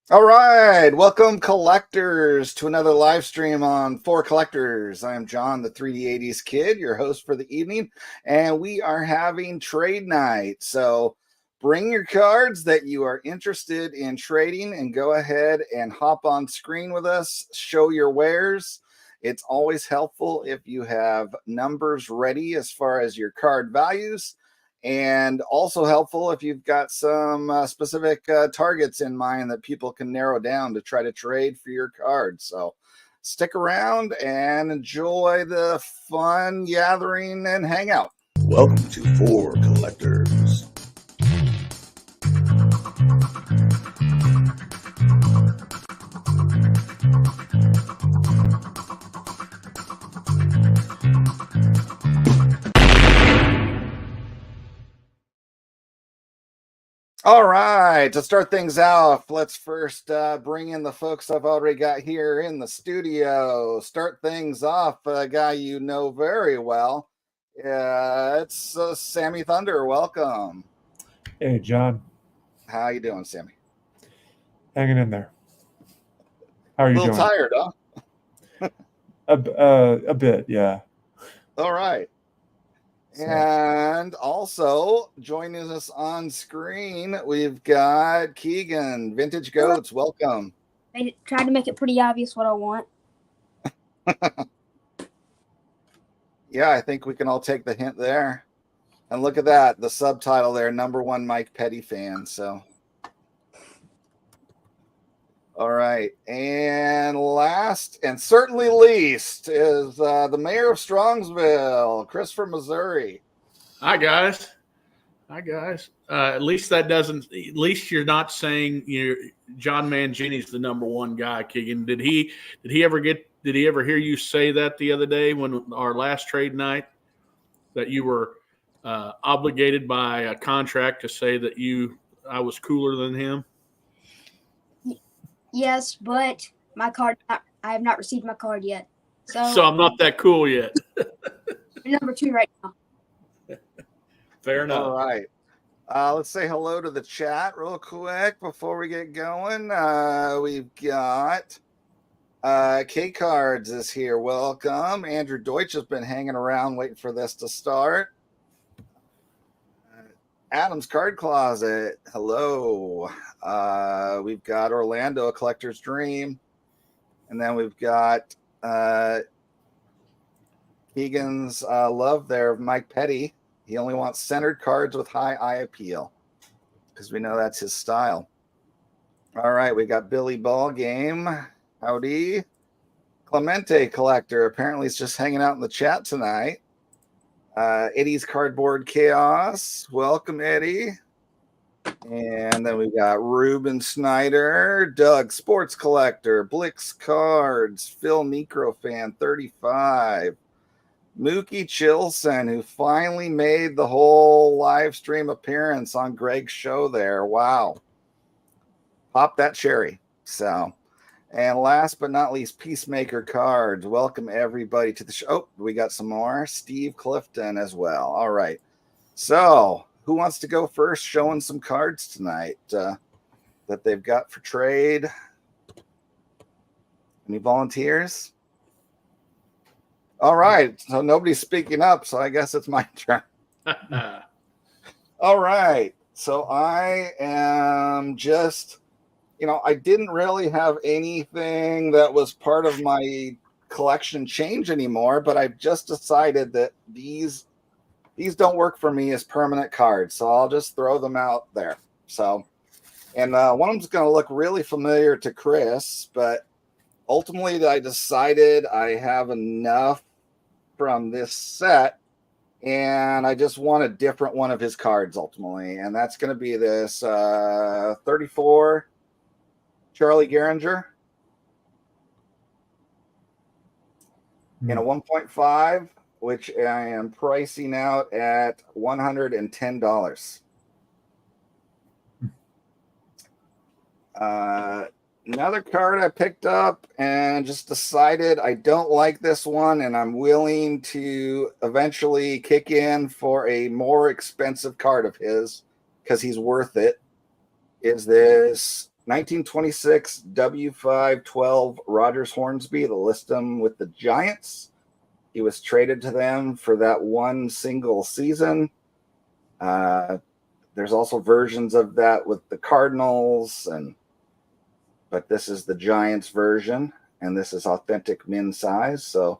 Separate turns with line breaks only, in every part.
All right, welcome collectors to another live stream on For Collectors. I am John, the 3D80s kid, your host for the evening, and we are having trade night. So bring your cards that you are interested in trading and go ahead and hop on screen with us, show your wares. It's always helpful if you have numbers ready as far as your card values, and also helpful if you've got some specific targets in mind that people can narrow down to try to trade for your card. So stick around and enjoy the fun gathering and hangout. Welcome to For Collectors. All right, to start things off, let's first bring in the folks I've already got here in the studio. Start things off, a guy you know very well. It's Sammy Thunder. Welcome.
Hey, John.
How you doing, Sammy?
Hanging in there. How are
A
you
little
doing?
tired, huh?
A bit, yeah.
All right.
So,
And also joining us on screen, we've got Keegan, Vintage Goats. Welcome.
I tried to make it pretty obvious what I want.
Yeah, I think we can all take the hint there. And look at that, the subtitle there, #1 Mike Petty fan. So, all right. And last and certainly least is the mayor of Strongsville, Chris from Missouri.
Hi guys. At least that doesn't. At least you're not saying John Mangini's the #1 guy. Keegan, did he ever get? Did he ever hear you say that the other day when our last trade night that you were obligated by a contract to say that I was cooler than him?
Yes, but my card. I have not received my card yet. So
I'm not that cool yet.
#2 right now.
Fair enough.
All right. Let's say hello to the chat real quick before we get going. We've got K Cards is here. Welcome. Andrew Deutsch has been hanging around waiting for this to start. Adam's Card Closet. Hello. We've got Orlando, A Collector's Dream. And then we've got Keegan's love there of Mike Petty. He only wants centered cards with high eye appeal because we know that's his style. All right, we got Billy Ballgame. Howdy. Clemente Collector. Apparently he's just hanging out in the chat tonight. Eddie's Cardboard Chaos. Welcome, Eddie. And then we got Ruben Snyder, Doug Sports Collector, Blix Cards, Phil Necrofan 35. Mookie Chilson, who finally made the whole live stream appearance on Greg's show there. Wow. Pop that cherry. So, and last but not least, Peacemaker Cards. Welcome everybody to the show. Oh, we got some more. Steve Clifton as well. All right. So, who wants to go first showing some cards tonight that they've got for trade? Any volunteers? All right, so nobody's speaking up, so I guess it's my turn. All right, so I am just, I didn't really have anything that was part of my collection change anymore, but I've just decided that these don't work for me as permanent cards, so I'll just throw them out there. So, and one of them's going to look really familiar to Chris, but ultimately I decided I have enough from this set, and I just want a different one of his cards ultimately, and that's going to be this 34 Charlie Gehringer in a 1.5, which I am pricing out at $110. Another card I picked up and just decided I don't like this one, and I'm willing to eventually kick in for a more expensive card of his because he's worth it, is this 1926 W512 Rogers Hornsby to list him with the Giants. He was traded to them for that one single season. There's also versions of that with the Cardinals, but this is the Giants version, and this is authentic min size, so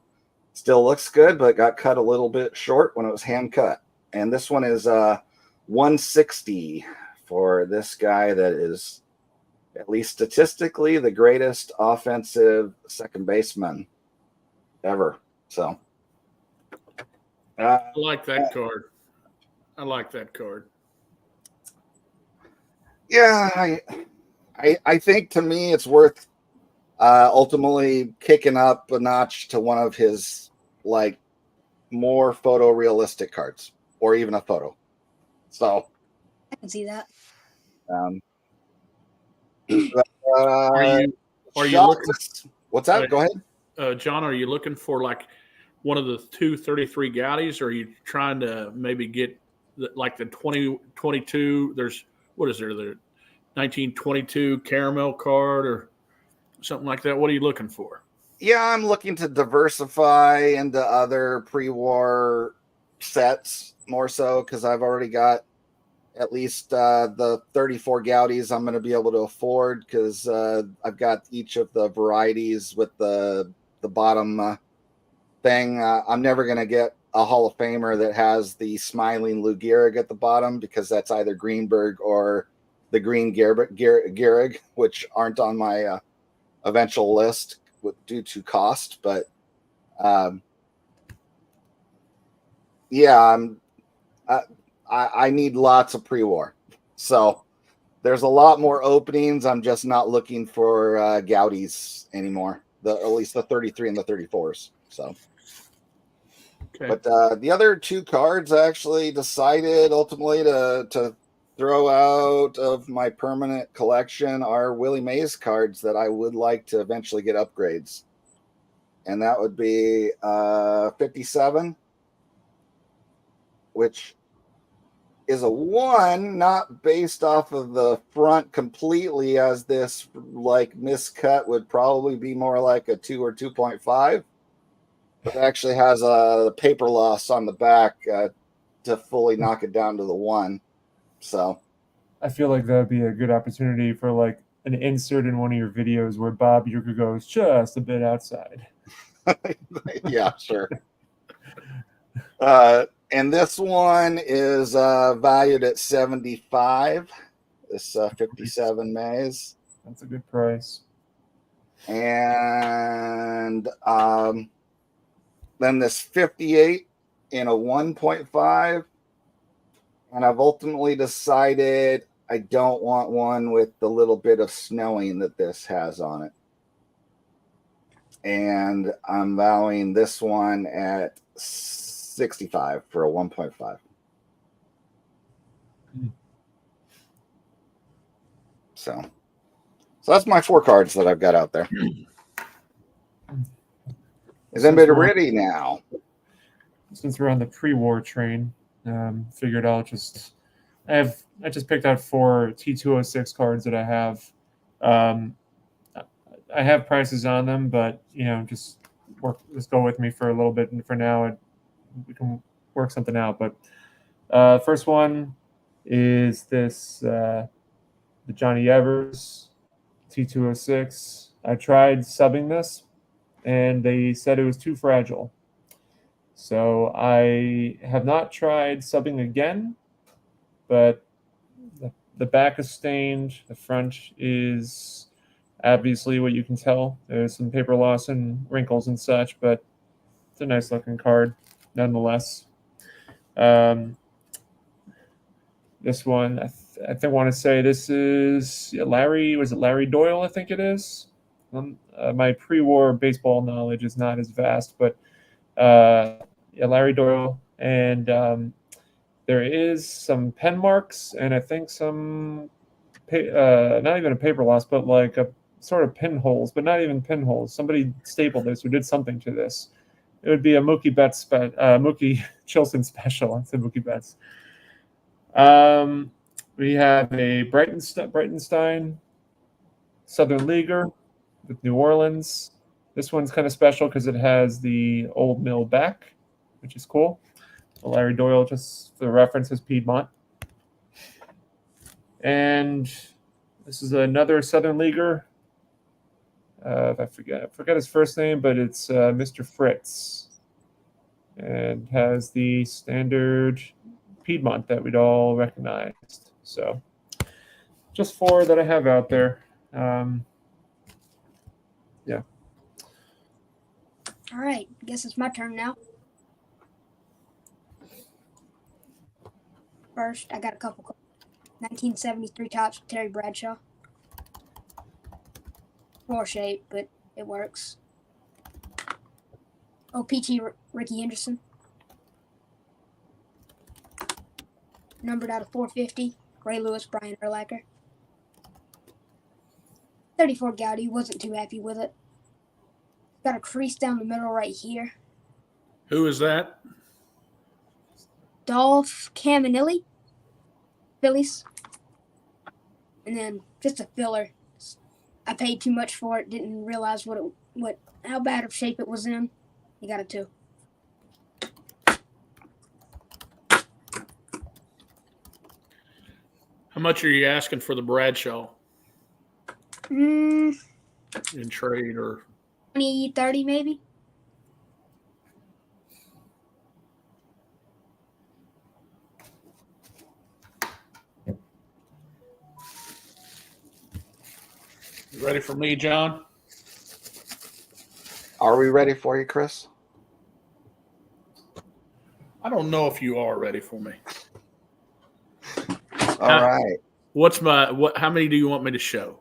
still looks good, but got cut a little bit short when it was hand cut. And this one is 160 for this guy that is, at least statistically, the greatest offensive second baseman ever. So
I like that card. I like that card.
Yeah, I think to me it's worth ultimately kicking up a notch to one of his like more photorealistic cards, or even a photo. So
I can see that.
Are you looking?
What's that? Go ahead.
John, are you looking for like one of the 233 Gaudis, or are you trying to maybe get like the 2022? There's, what is there? The 1922 caramel card or something like that. What are you looking for?
Yeah, I'm looking to diversify into other pre-war sets more so, because I've already got at least the 34 Gaudis I'm going to be able to afford, because I've got each of the varieties with the bottom thing. I'm never going to get a Hall of Famer that has the smiling Lou Gehrig at the bottom, because that's either Greenberg or the Green Gehrig, which aren't on my eventual list due to cost. But yeah, I need lots of pre-war, so there's a lot more openings. I'm just not looking for Gaudis anymore, at least the 33 and the 34s. So okay. But the other two cards I actually decided ultimately to throw out of my permanent collection are Willie Mays cards that I would like to eventually get upgrades. And that would be 57, which is a 1, not based off of the front completely, as this like miscut would probably be more like a 2 or 2.5. But it actually has a paper loss on the back to fully knock it down to the 1. So
I feel like that would be a good opportunity for like an insert in one of your videos where Bob Uecker goes just a bit outside.
Yeah, sure. And this one is valued at 75. This 57 Mays.
That's a good price.
And then this 58 in a 1.5. And I've ultimately decided I don't want one with the little bit of snowing that this has on it. And I'm valuing this one at 65 for a 1.5. So that's my 4 cards that I've got out there. Is anybody ready now?
Since we're on the pre-war train, figured I'll just I just picked out 4 T206 cards that I have. I have prices on them, but just go with me for a little bit, and for now we can work something out. But first one is this the Johnny Evers T206. I tried subbing this, and they said it was too fragile. So I have not tried subbing again, but the back is stained. The front is obviously what you can tell. There's some paper loss and wrinkles and such, but it's a nice looking card nonetheless. This one, I think I want to say this is Larry. Was it Larry Doyle? I think it is. My pre-war baseball knowledge is not as vast, but Larry Doyle, and there is some pen marks, and I think some not even a paper loss, but like a sort of pinholes, but not even pinholes. Somebody stapled this or did something to this. It would be a Mookie Betts, Mookie Chilson special. I said Mookie Betts. We have a Breitenstein Southern Leaguer with New Orleans. This one's kind of special because it has the old mill back, which is cool. Larry Doyle, just for reference, is Piedmont. And this is another Southern Leaguer. I forget his first name, but it's Mr. Fritz, and has the standard Piedmont that we'd all recognized. So, just 4 that I have out there. Yeah.
All right. Guess it's my turn now. First, I got a couple. 1973 Topps with Terry Bradshaw. Poor shape, but it works. OPT Ricky Henderson. Numbered out of 450. Ray Lewis, Brian Urlacher. 34 Gowdy. Wasn't too happy with it. Got a crease down the middle right here.
Who is that?
Dolph Caminelli. Phillies. And then just a filler. I paid too much for it. Didn't realize how bad of shape it was in. You got a 2.
How much are you asking for the Bradshaw
Mm,
in trade or
20, 30 maybe.
you ready for me, John?
Are we ready for you, Chris?
I don't know if you are ready for me.
All right.
How many do you want me to show?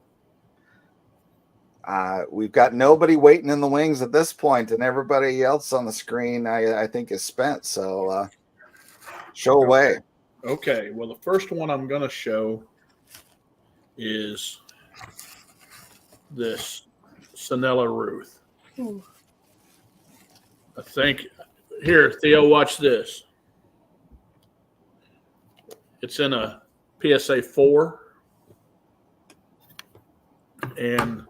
We've got nobody waiting in the wings at this point, and everybody else on the screen, I think, is spent. So show away.
Okay. Well, the first one I'm going to show is this Sanella Ruth.
Ooh.
I think here, Theo, watch this. It's in a PSA 4, and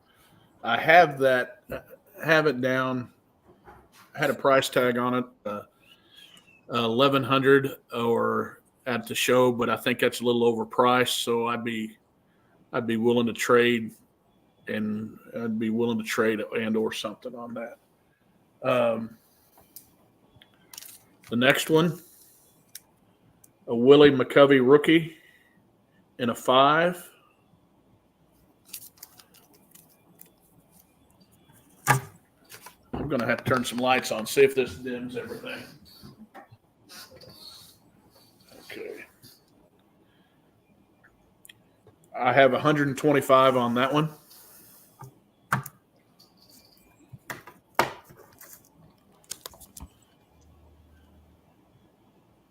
I have it down. Had a price tag on it, 1,100 or at the show, but I think that's a little overpriced. So I'd be willing to trade, and I'd be willing to trade and or something on that. The next one, a Willie McCovey rookie in a 5. I'm going to have to turn some lights on, see if this dims everything. Okay. I have 125 on that one.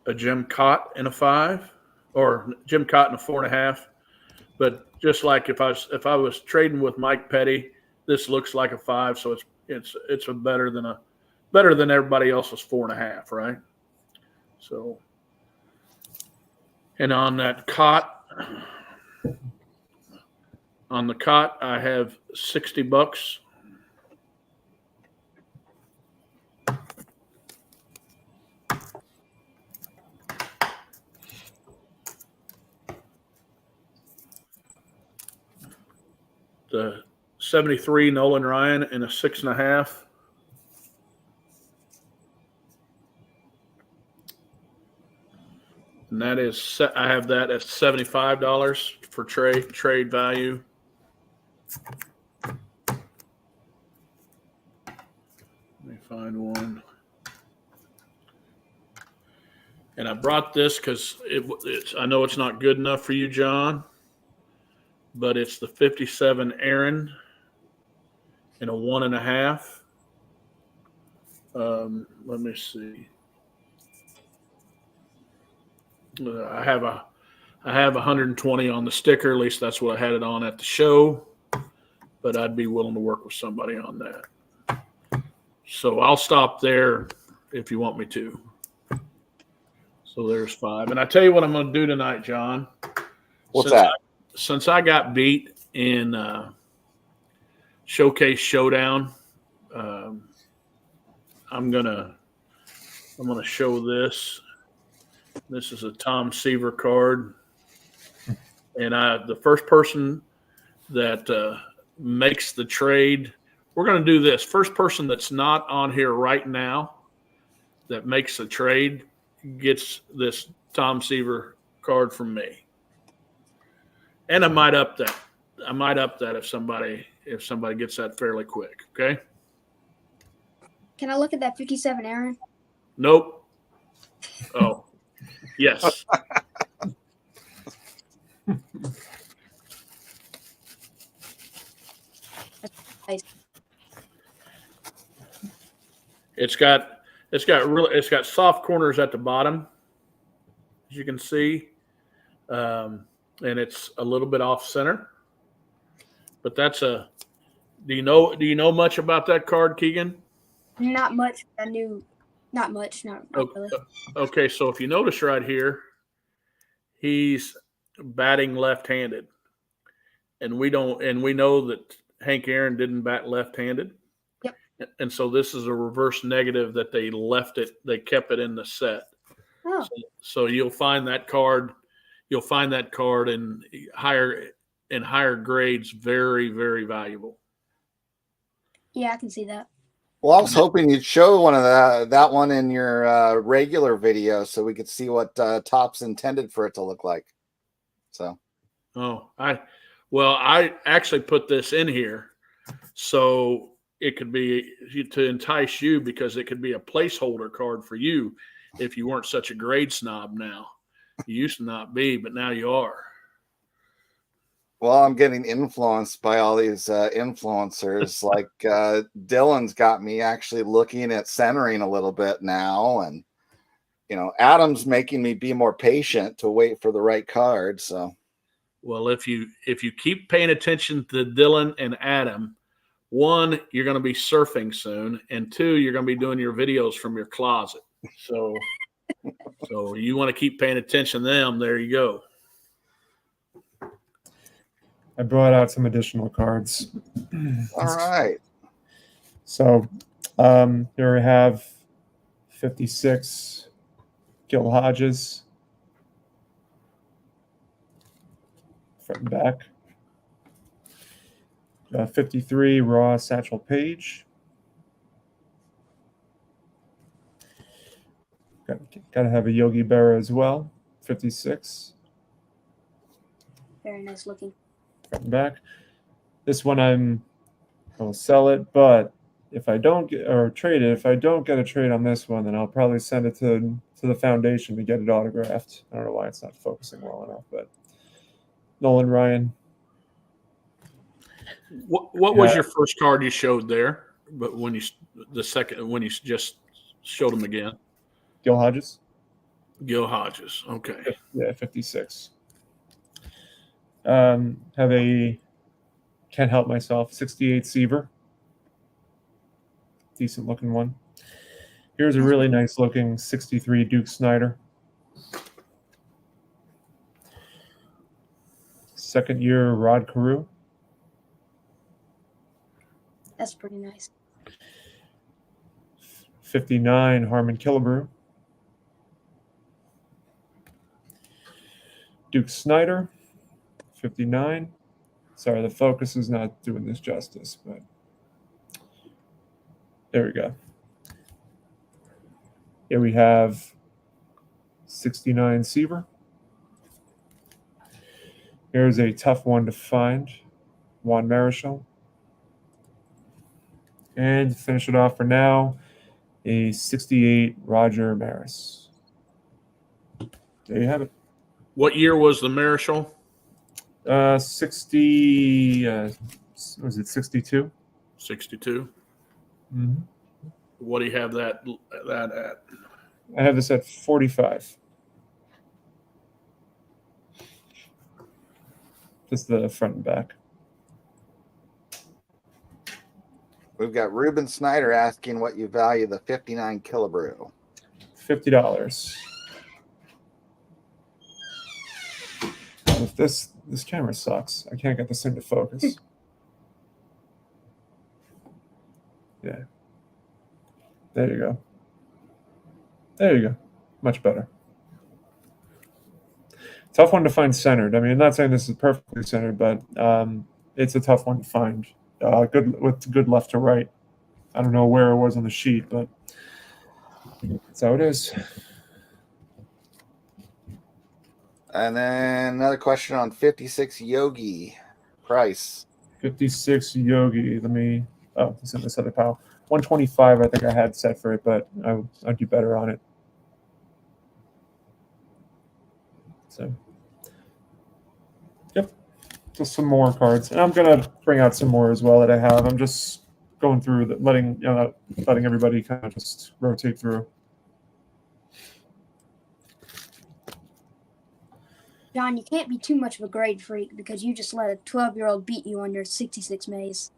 A Jim Cott in a 5, or Jim Cott in a 4.5. But just like if I was trading with Mike Petty, this looks like a 5, so it's a better than everybody else's 4.5, right? So, and on the cot, I have $60. The 73 Nolan Ryan in a 6.5. And that is, I have that at $75 for trade value. Let me find one. And I brought this because I know it's not good enough for you, John, but it's the 57 Aaron in a 1.5. Let me see. I have 120 on the sticker. At least that's what I had it on at the show. But I'd be willing to work with somebody on that. So I'll stop there if you want me to. So there's 5. And I tell you what I'm going to do tonight, John.
What's that?
Since I got beat in Showcase Showdown. I'm gonna show this. This is a Tom Seaver card, and the first person that makes the trade, we're gonna do this. First person that's not on here right now that makes the trade gets this Tom Seaver card from me, and I might up that. If somebody gets that fairly quick. Okay.
Can I look at that 57, Aaron?
Nope. Oh, yes.
Nice.
It's got soft corners at the bottom, as you can see, and it's a little bit off center. But that's a. Do you know much about that card, Keegan?
Not much. I knew. Not much. Not really.
Okay, so if you notice right here, he's batting left-handed, and we know that Hank Aaron didn't bat left-handed.
Yep.
And so this is a reverse negative that they kept it in the set.
Oh.
So you'll find that card in higher grades very, very valuable.
Yeah, I can see that.
Well, I was hoping you'd show one of that one in your regular video so we could see what Topps intended for it to look like. So,
I actually put this in here so it could be to entice you, because it could be a placeholder card for you if you weren't such a grade snob. Now you used to not be, but now you are.
well, I'm getting influenced by all these influencers. Like Dylan's got me actually looking at centering a little bit now, and Adam's making me be more patient to wait for the right card. So,
well, if you keep paying attention to Dylan and Adam, one, you're going to be surfing soon, and two, you're going to be doing your videos from your closet. So you want to keep paying attention to them. There you go.
I brought out some additional cards.
all right.
So here we have 56 Gil Hodges, front and back. 53 Raw Satchel Paige. Got to have a Yogi Berra as well. 56.
Very nice looking.
Front and back. This one I will sell it, but if I don't get a trade on this one, then I'll probably send it to the foundation to get it autographed. I don't know why it's not focusing well enough, but Nolan Ryan.
What was your first card you showed there? But when you just showed them again,
Gil Hodges.
Gil Hodges. Okay.
Yeah, 56. Have a Can't Help Myself 68 Seaver. Decent looking one. Here's a really nice looking 63 Duke Snyder. Second year Rod Carew.
That's pretty nice.
59 Harmon Killebrew. Duke Snyder. 59. Sorry, the focus is not doing this justice, but there we go. Here we have 69 Seaver. Here's a tough one to find, Juan Marichal. And to finish it off for now, a 68 Roger Maris. There you have it.
What year was the Marichal?
60. Was it 62?
62.
Mm-hmm.
What do you have that at?
I have this at 45. Just the front and back.
We've got Ruben Snyder asking what you value the 59 Killebrew.
$50. If this camera sucks, I can't get this into focus. Yeah. There you go. There you go. Much better. Tough one to find centered. I mean, I'm not saying this is perfectly centered, but it's a tough one to find. Good left to right. I don't know where it was on the sheet, but that's how it is.
And then another question on 56 Yogi price.
56 Yogi. Let me. Oh, it's in this other pile. 125. I think I had set for it, but I'd do better on it. So, yep, just some more cards, and I'm gonna bring out some more as well that I have. I'm just going through letting everybody kind of just rotate through.
John, you can't be too much of a grade freak because you just let a 12-year-old beat you on your 66 maze.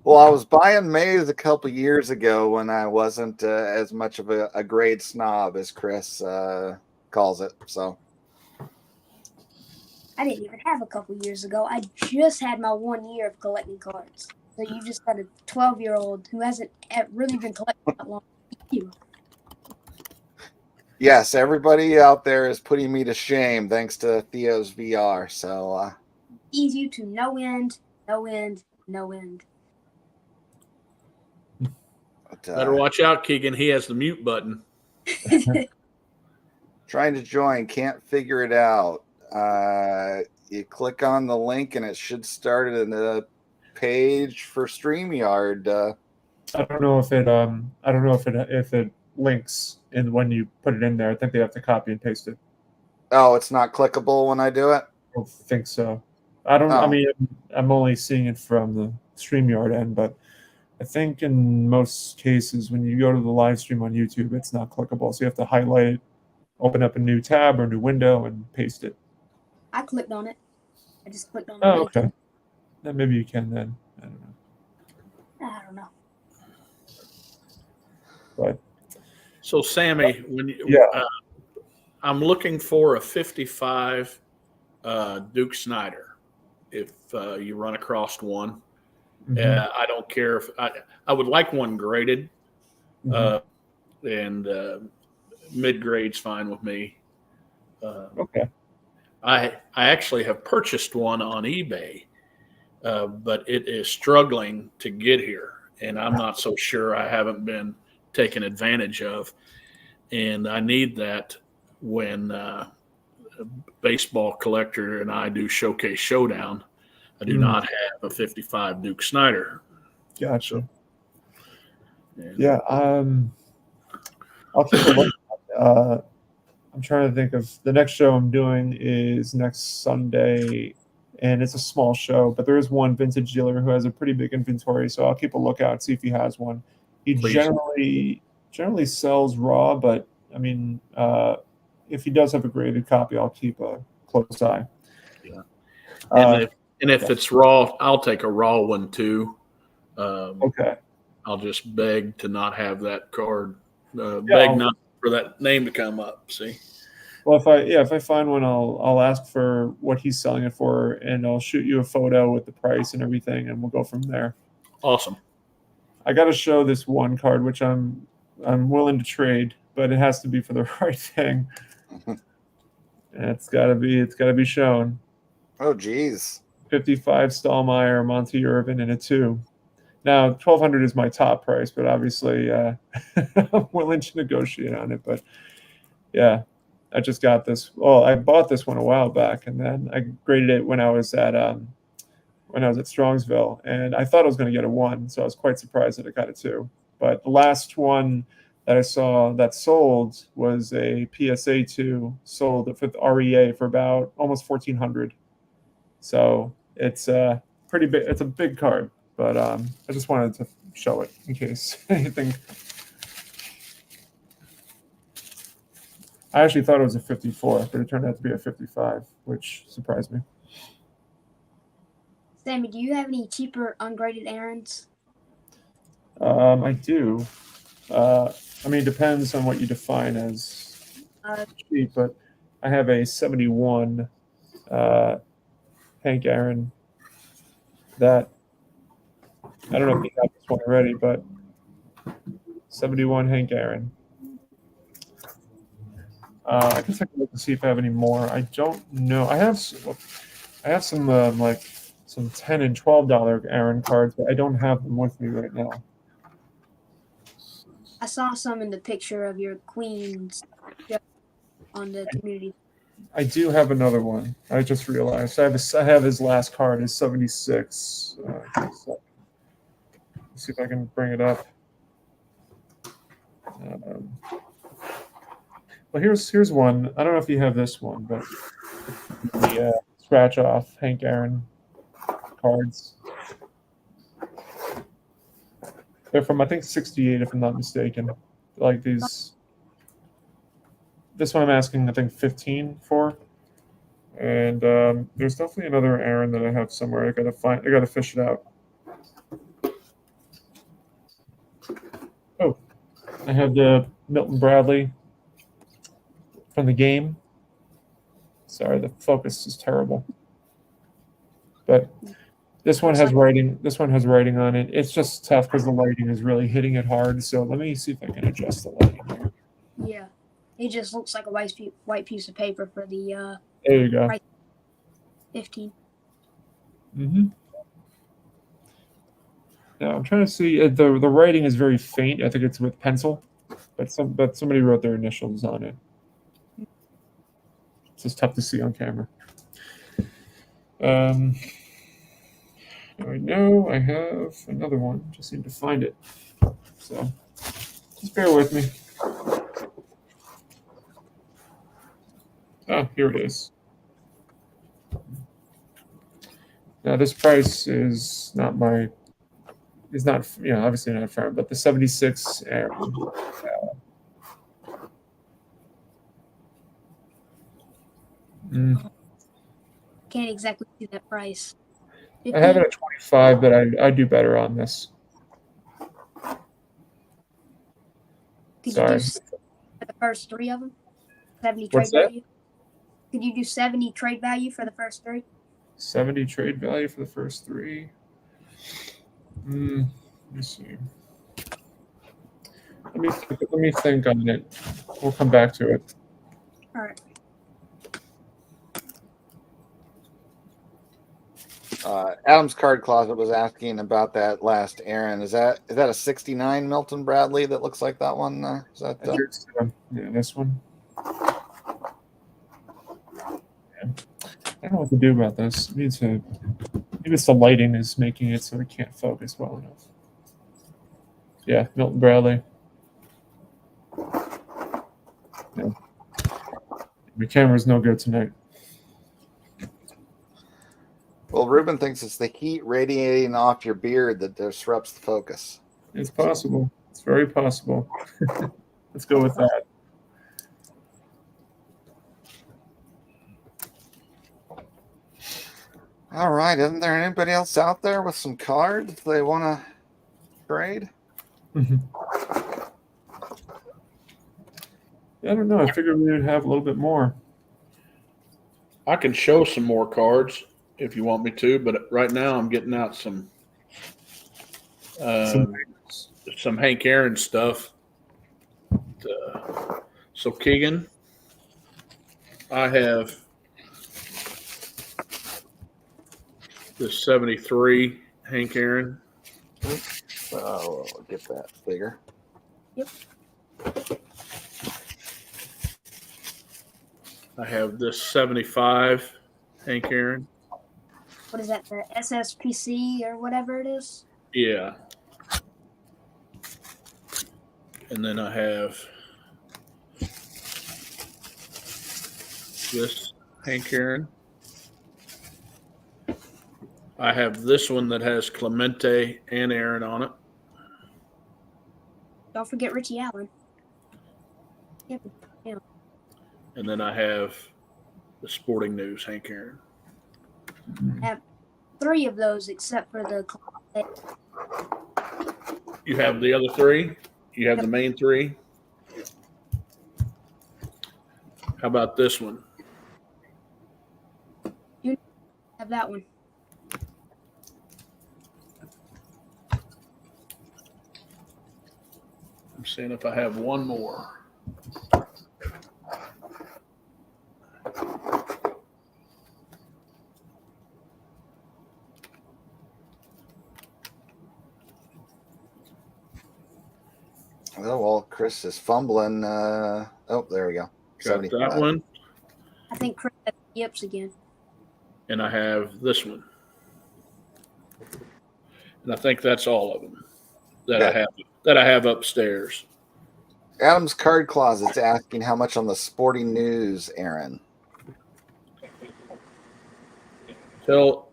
Well, I was buying Maze a couple years ago when I wasn't as much of a grade snob as Chris calls it. So
I didn't even have a couple years ago. I just had my 1 year of collecting cards. So you just let a 12-year-old who hasn't really been collecting that long beat you.
yes, everybody out there is putting me to shame thanks to Theo's VR. So
Ease you to no end, no end, no end.
but,
Better watch out, Keegan. He has the mute button.
trying to join, can't figure it out. You click on the link and it should start in the page for StreamYard.
I don't know if it links in when you put it in there. I think they have to copy and paste it.
Oh, it's not clickable when I do it.
I don't think so. I don't.
Oh.
I mean, I'm only seeing it from the StreamYard end, but I think in most cases when you go to the live stream on YouTube, it's not clickable. So you have to highlight it, open up a new tab or a new window, and paste it.
I clicked on it. I just clicked on it.
Oh, okay. Then maybe you can then. I don't know.
I don't know.
But
So, Sammy, when I'm looking for a 55 Duke Snyder. If you run across one, I don't care if I would like one graded, and mid grade's fine with me.
Okay.
I actually have purchased one on eBay, but it is struggling to get here, and I'm not so sure I haven't been taken advantage of, and I need that when Baseball Collector and I do Showcase Showdown. I do not have a 55 Duke Snyder.
Gotcha.
And
Yeah. I'll keep a look. I'm trying to think of the next show I'm doing is next Sunday, and it's a small show, but there is one vintage dealer who has a pretty big inventory, so I'll keep a lookout, see if he has one. He generally sells raw, but I mean, if he does have a graded copy, I'll keep a close eye.
Yeah. And if it's raw, I'll take a raw one too.
Okay.
I'll just beg to not have that card.
Yeah,
not for that name to come up. See.
Well, if I find one, I'll ask for what he's selling it for, and I'll shoot you a photo with the price and everything, and we'll go from there.
Awesome.
I got to show this one card, which I'm willing to trade, but it has to be for the right thing. And it's got to be shown.
Oh, geez.
55 Stallmeyer, Monty Irvin, and a 2. Now, 1,200 is my top price, but obviously I'm willing to negotiate on it. But yeah, I just got this. Well, I bought this one a while back, and then I graded it when I was at Strongsville, and I thought I was going to get a 1, so I was quite surprised that I got a 2. But the last one that I saw that sold was a PSA 2, sold with REA for about almost 1,400. So it's pretty big. It's a big card, but I just wanted to show it in case anything. I actually thought it was a 54, but it turned out to be a 55, which surprised me.
Sammy, do you have any cheaper ungraded errands?
I do. I mean, it depends on what you define as cheap, but I have a 71 Hank Aaron that I don't know if you have this one already, but 71 Hank Aaron. I can take a look to see if I have any more. I don't know. I have some like some $10 and $12 Aaron cards, but I don't have them with me right now.
I saw some in the picture of your queens on the community.
I do have another one. I just realized I have his last card, his 76. Let's see if I can bring it up. Well, here's one. I don't know if you have this one, but the scratch off Hank Aaron cards. They're from I think '68, if I'm not mistaken. Like these. This one I'm asking I think 15 for. And there's definitely another Aaron that I have somewhere. I gotta fish it out. Oh, I have the Milton Bradley from the game. Sorry, the focus is terrible. But this one has writing. This one has writing on it. It's just tough because the lighting is really hitting it hard. So let me see if I can adjust the lighting here.
Yeah, it just looks like a white piece of paper for the
There you go.
15.
Mm-hmm. Now I'm trying to see. The writing is very faint. I think it's with pencil, but somebody wrote their initials on it. It's just tough to see on camera. I know I have another one. Just need to find it. So just bear with me. Oh, here it is. Now this price is not obviously not firm, but the 76 Aaron.
Can't exactly see that price. 15?
I have it at 25, but I do better on this.
Could
Sorry.
you do for the first 3 of them? 70
What's
trade
that?
value? Could you do 70 trade value for the first 3?
70 trade value for the first 3. Let me see. Let me think on it. We'll come back to it.
All right.
Adam's Card Closet was asking about that last Aaron. Is that a 69 Milton Bradley that looks like that one? Is that
Yeah, this one. Yeah. I don't know what to do about this. Maybe it's the lighting is making it so it can't focus well enough. Yeah, Milton Bradley. Yeah. My camera's no good tonight.
Well, Ruben thinks it's the heat radiating off your beard that disrupts the focus.
It's possible. It's very possible. Let's go with that.
All right. Isn't there anybody else out there with some cards they want to trade?
I don't know. I figured we would have a little bit more.
I can show some more cards if you want me to, but right now I'm getting out some Hank Aaron stuff. So Keegan, I have the 73 Hank Aaron.
I'll get that bigger.
Yep.
I have this 75 Hank Aaron.
What is that, the SSPC or whatever it is?
Yeah. And then I have this Hank Aaron. I have this one that has Clemente and Aaron on it.
Don't forget Richie Allen. Yep. Yeah.
And then I have the Sporting News Hank Aaron.
I have 3 of those except for the.
You have the other 3? You have the main 3? How about this one?
You have that one.
seeing if I have one more.
Oh, well, Chris is fumbling. Oh, there we go.
Got that one.
I think Chris has yips again.
And I have this one. And I think that's all of them that I have upstairs.
Adam's Card Closet's asking how much on the sporting news, Aaron.
Till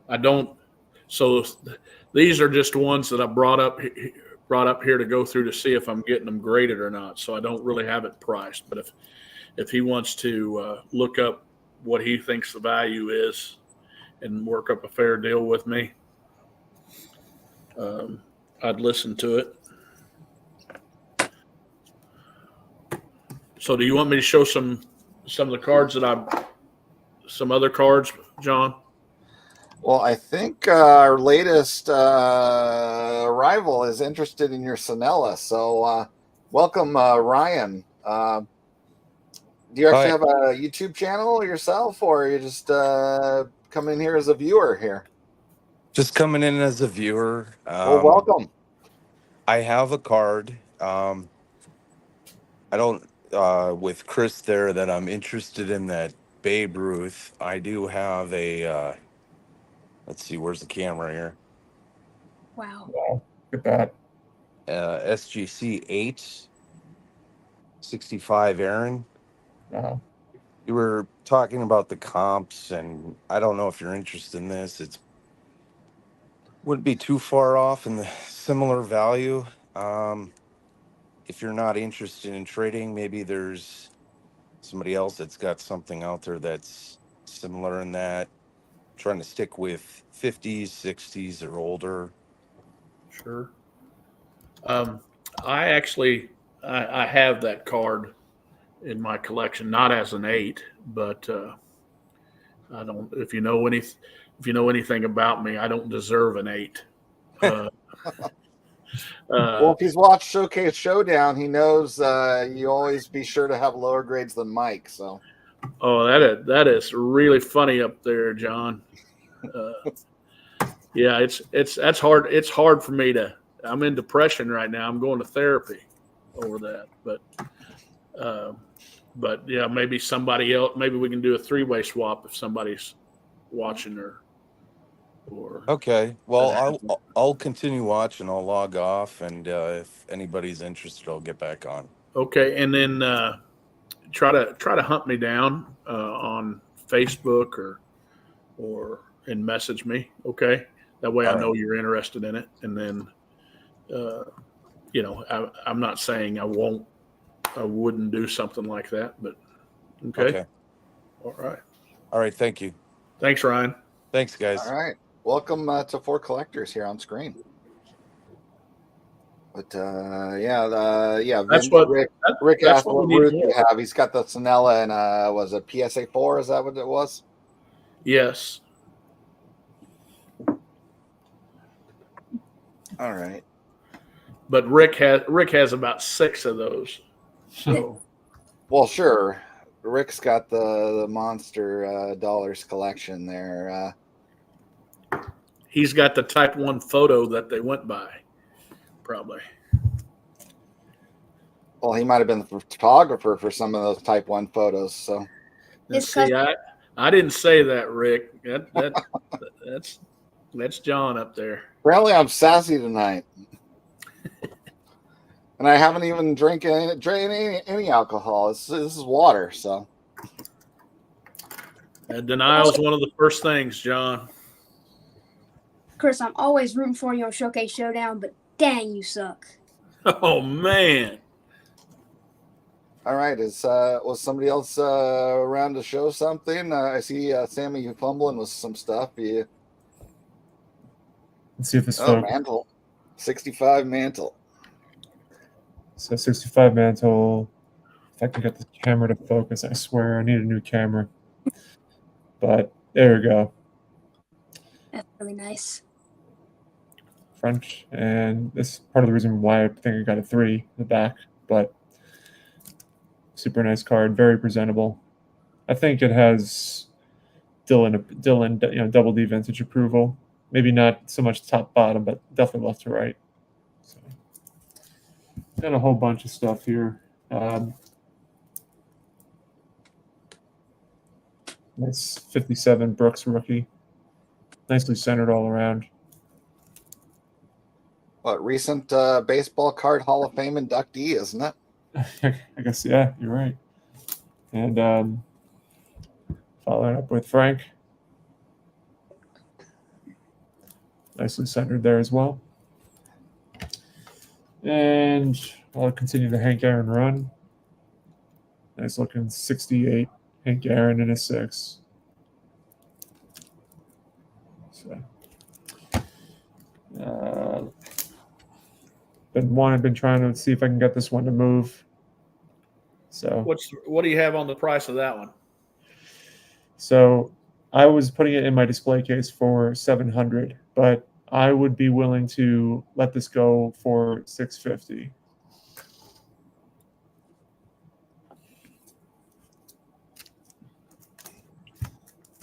I don't. So these are just ones that I brought up here to go through to see if I'm getting them graded or not. So I don't really have it priced. But if he wants to look up what he thinks the value is and work up a fair deal with me, I'd listen to it. So do you want me to show some of the cards that some other cards, John?
Well, I think our latest rival is interested in your Sonella. So welcome, Ryan. Do you actually have a YouTube channel yourself, or are you just coming in here as a viewer here?
Just coming in as a viewer.
Well, welcome.
I have a card. I don't, with Chris there, that I'm interested in that Babe Ruth. I do have a, let's see, where's the camera here?
Wow.
Wow, look at that.
SGC 865 Aaron.
Wow.
You were talking about the comps, and I don't know if you're interested in this. It wouldn't be too far off in the similar value. If you're not interested in trading, maybe there's somebody else that's got something out there that's similar in that. Trying to stick with 50s, 60s, or older.
Sure. I actually I have that card in my collection, not as an 8, but I don't. If you know anything about me, I don't deserve an 8.
Well, if he's watched Showcase Showdown, he knows you always be sure to have lower grades than Mike. So.
Oh, that is really funny up there, John. Yeah, that's hard. It's hard for me to. I'm in depression right now. I'm going to therapy over that, but yeah, maybe somebody else. Maybe we can do a 3-way swap if somebody's watching or.
Okay. Well, I'll continue watching. I'll log off, and if anybody's interested, I'll get back on.
Okay, and then try to hunt me down on Facebook or and message me. Okay, that way I know you're interested in it, and then I'm not saying I wouldn't do something like that, but okay. All right.
Thank you.
Thanks, Ryan.
Thanks, guys.
All right. Welcome to 4 Collectors here on screen. But
That's what
Rick asked what route you have. He's got the Sonella and was it PSA 4? Is that what it was?
Yes.
All right.
But Rick has about 6 of those. So.
Well, sure. Rick's got the monster dollars collection there.
He's got the Type 1 photo that they went by, probably.
Well, he might have been the photographer for some of those Type 1 photos. So,
see, I didn't say that, Rick. That's John up there.
Apparently, I'm sassy tonight, and I haven't even drank any alcohol. This is water. So,
denial is one of the first things, John.
Chris, I'm always rooting for you on Showcase Showdown, but dang, you suck.
Oh, man.
All right. Was somebody else around to show something? I see Sammy fumbling with some stuff.
Let's see if this
mantle. 65 mantle.
So 65 mantle. If I can get the camera to focus, I swear I need a new camera. But there we go.
That's really nice.
front, and this is part of the reason why I think I got a 3 in the back. But super nice card, very presentable. I think it has Dylan, double D vintage approval. Maybe not so much top bottom, but definitely left to right. So, got a whole bunch of stuff here. Nice 57 Brooks rookie. Nicely centered all around.
What, recent baseball card Hall of Fame inductee, isn't it?
I guess, yeah, you're right. And following up with Frank. Nicely centered there as well. And I'll continue the Hank Aaron run. Nice looking 68 Hank Aaron in a 6. So, been trying to see if I can get this one to move. So
what do you have on the price of that one?
So I was putting it in my display case for 700, but I would be willing to let this go for 650.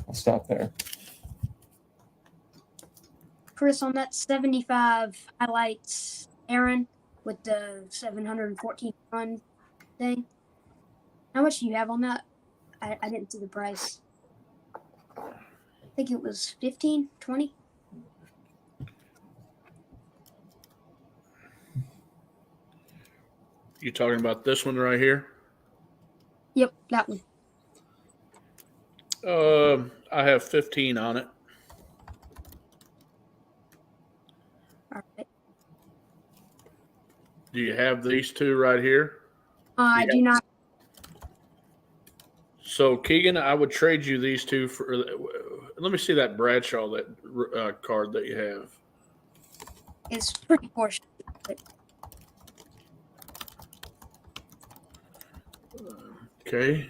I'll stop there.
Chris, on that 75 highlights Aaron with the 714 run thing, how much do you have on that? I didn't see the price. I think it was 15, 20.
You talking about this one right here?
Yep, that one.
I have 15 on it.
All right.
Do you have these two right here?
I do not.
So Keegan, I would trade you these two for. Let me see that Bradshaw card that you have.
It's pretty poor.
Okay.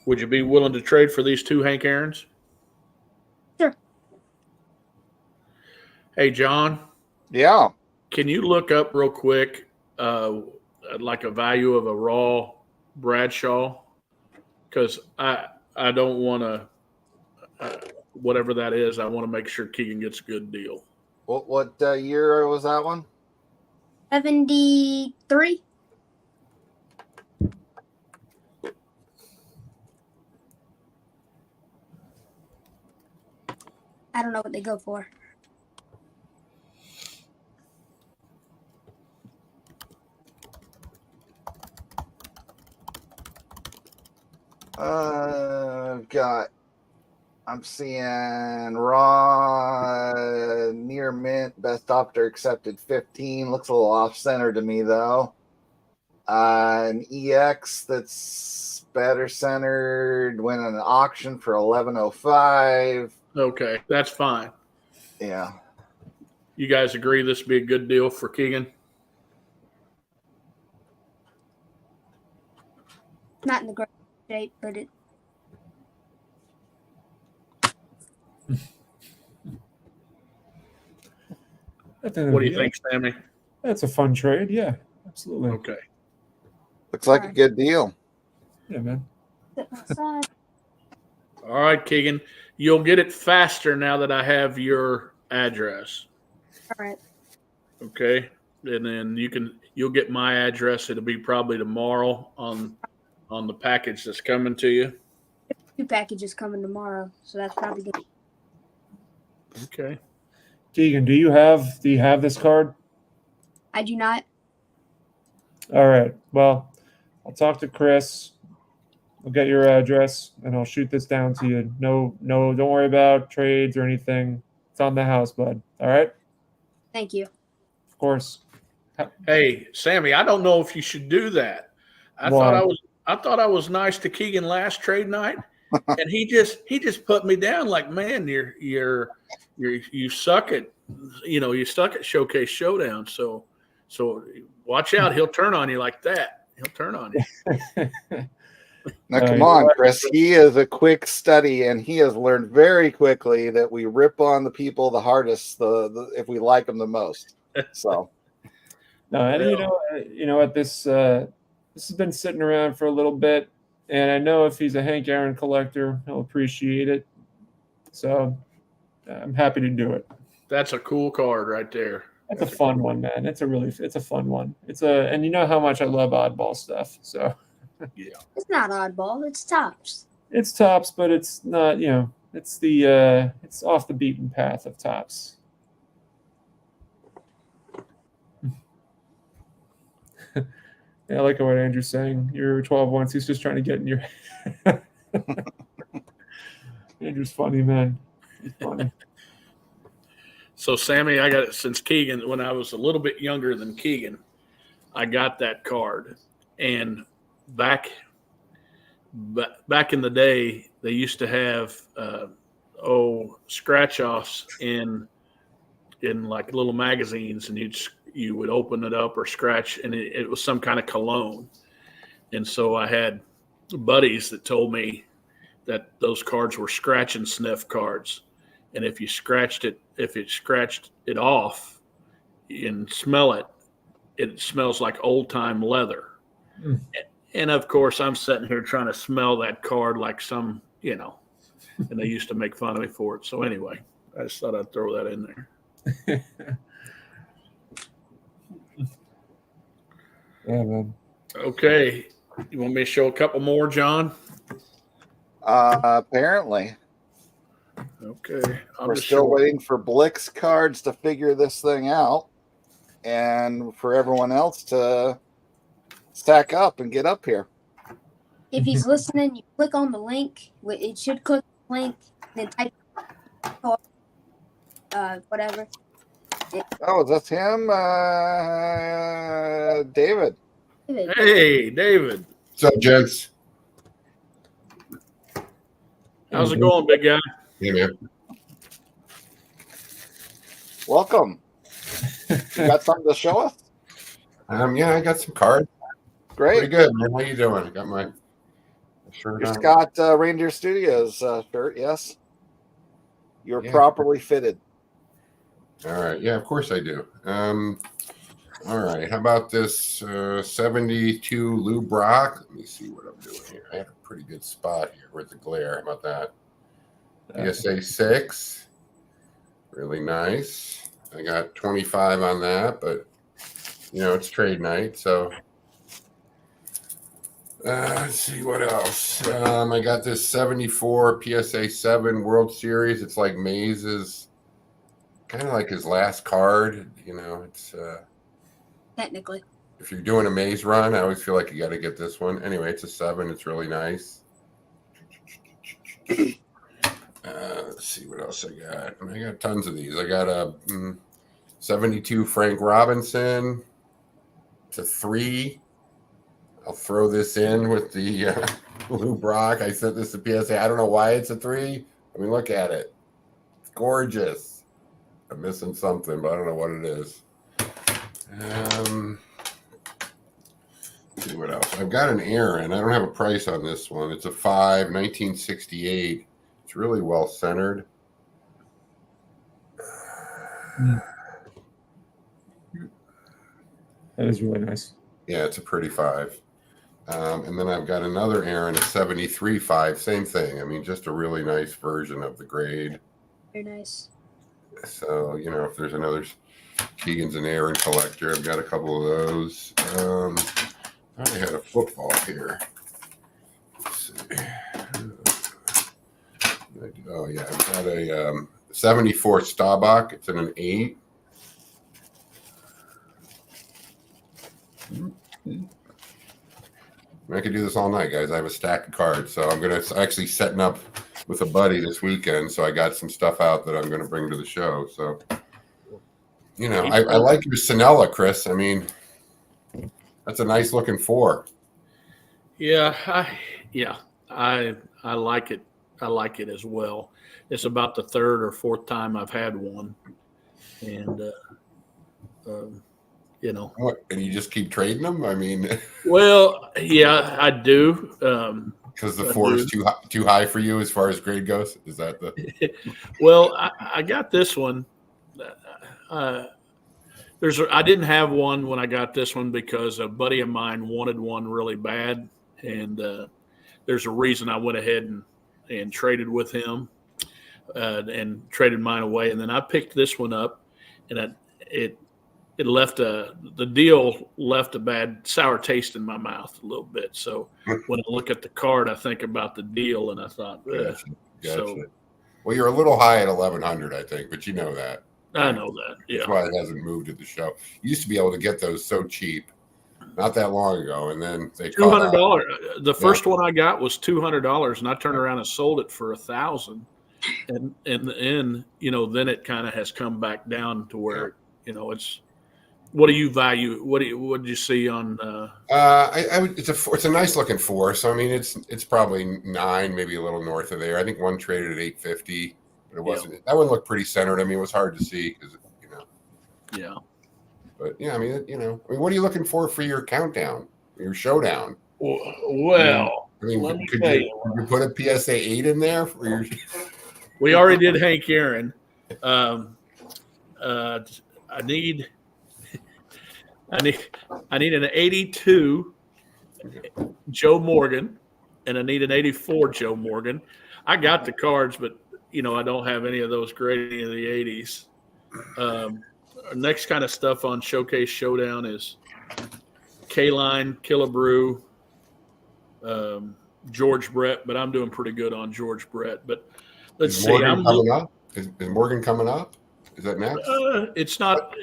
Would you be willing to trade for these two Hank Aaron's?
Sure.
Hey, John.
Yeah.
Can you look up real quick, like a value of a raw Bradshaw? Because I don't want to, whatever that is, I want to make sure Keegan gets a good deal.
What year was that one?
73. I don't know what they go for.
I'm seeing raw near mint, best doctor accepted 15. Looks a little off center to me though. An EX that's better centered, went on an auction for 1105.
Okay, that's fine.
Yeah.
You guys agree this would be a good deal for Keegan?
Not in the great shape, but it.
What do you think, Sammy?
That's a fun trade. Yeah, absolutely.
Okay.
Looks like a good deal.
Yeah, man.
All right, Keegan. You'll get it faster now that I have your address.
All right.
Okay. And then you'll get my address. It'll be probably tomorrow on the package that's coming to you.
2 packages coming tomorrow, so that's probably good.
Okay.
Keegan, do you have this card?
I do not.
All right. Well, I'll talk to Chris. I'll get your address and I'll shoot this down to you. No, don't worry about trades or anything. It's on the house, bud. All right?
Thank you.
Of course.
Hey, Sammy, I don't know if you should do that. I thought I was nice to Keegan last trade night, and he just put me down like, man, you suck at Showcase Showdown. So watch out, he'll turn on you like that. He'll turn on you.
Now, come
you know
on,
what?
Chris. He is a quick study, and he has learned very quickly that we rip on the people the hardest, if we like them the most. So,
No, and you know what? This has been sitting around for a little bit, and I know if he's a Hank Aaron collector, he'll appreciate it. So I'm happy to do it.
That's a cool card right there.
That's a fun one, man. It's a fun one. And you know how much I love oddball stuff. So
Yeah.
It's not oddball. It's tops.
it's tops, but it's not. It's it's off the beaten path of tops. Yeah, I like what Andrew's saying. You're 12 once. He's just trying to get in your. Andrew's funny, man. He's funny.
So, Sammy, I got it since Keegan, when I was a little bit younger than Keegan, I got that card. And back in the day, they used to have scratch offs in like little magazines, and you would open it up or scratch, and it was some kind of cologne. And so I had buddies that told me that those cards were scratch and sniff cards, and if it scratched it off and smell it, it smells like old time leather.
Mm.
And of course, I'm sitting here trying to smell that card like some, and they used to make fun of me for it. So anyway, I just thought I'd throw that in there.
Yeah, man.
Okay. You want me to show a couple more, John?
apparently,
Okay.
we're still waiting for Blick's cards to figure this thing out, and for everyone else to stack up and get up here.
If he's listening, you click on the link. It should click the link, then type whatever.
Oh, is that him? David.
Hey, David.
What's up, gents?
How's it going, big guy?
Hey, man.
Welcome. You got something to show us?
Yeah, I got some cards.
Great.
Pretty good, man. How you doing? I got my shirt
Your
on.
Scott Reindeer Studios shirt, yes. You're
Yeah.
properly fitted.
All right. Yeah, of course I do. All right. How about this 72 Lou Brock? Let me see what I'm doing here. I have a pretty good spot here with the glare. How about that? PSA 6. Really nice. I got 25 on that, but, it's trade night, so... let's see what else. I got this 74 PSA 7 World Series. It's like Maze's, kind of like his last card. It's
Technically.
if you're doing a Maze run, I always feel like you got to get this one. Anyway, it's a 7. It's really nice. Let's see what else I got. I got tons of these. I got a 72 Frank Robinson. It's a 3. I'll throw this in with the Lou Brock. I sent this to PSA. I don't know why it's a 3. I mean, look at it. It's gorgeous. I'm missing something, but I don't know what it is. Let's see what else. I've got an Aaron. I don't have a price on this one. It's a 5, 1968. It's really well centered.
That is really nice.
Yeah, it's a pretty 5. And then I've got another Aaron, a 73 5, same thing. I mean, just a really nice version of the grade.
Very nice.
So, if there's another Keegan's an Aaron collector, I've got a couple of those. I had a football here. Let's see. Oh, yeah, I've got a 74 Staubach. It's in an 8. I could do this all night, guys. I have a stack of cards, so I'm actually setting up with a buddy this weekend. So I got some stuff out that I'm going to bring to the show. So, I like your Sinella, Chris. I mean, that's a nice looking 4.
Yeah, I like it. I like it as well. It's about the 3rd or 4th time I've had one, and
What, and you just keep trading them? I mean,
well, yeah, I do.
Because the 4 is too high for you as far as grade goes. Is that the?
Well, I got this one. I didn't have one when I got this one because a buddy of mine wanted one really bad, and there's a reason I went ahead and traded with him and traded mine away, and then I picked this one up, and it the deal left a bad sour taste in my mouth a little bit. So when I look at the card, I think about the deal, and I thought,
Gotcha.
so.
Well, you're a little high at 1,100, I think, but you know that.
I know that. Yeah.
That's why it hasn't moved at the show. You used to be able to get those so cheap, not that long ago, and then they
$200. The first one I got was $200, and I turned around and sold it for $1,000. And then then it kind of has come back down to where it's. What do you value? What did you see on?
It's a nice looking 4. So I mean, it's probably 9, maybe a little north of there. I think one traded at 850, but it wasn't. Yeah. That one looked pretty centered. I mean, it was hard to see because
Yeah.
But yeah, I mean, what are you looking for your countdown, your showdown?
Well,
could you put a PSA 8 in there for your?
We already did Hank Aaron. I need an 82 Joe Morgan, and I need an 84 Joe Morgan. I got the cards, but I don't have any of those great any of the 80s. Our next kind of stuff on Showcase Showdown is K-Line, Killebrew, George Brett, but I'm doing pretty good on George Brett. But let's see.
Is Morgan coming up? Is that next?
It's not.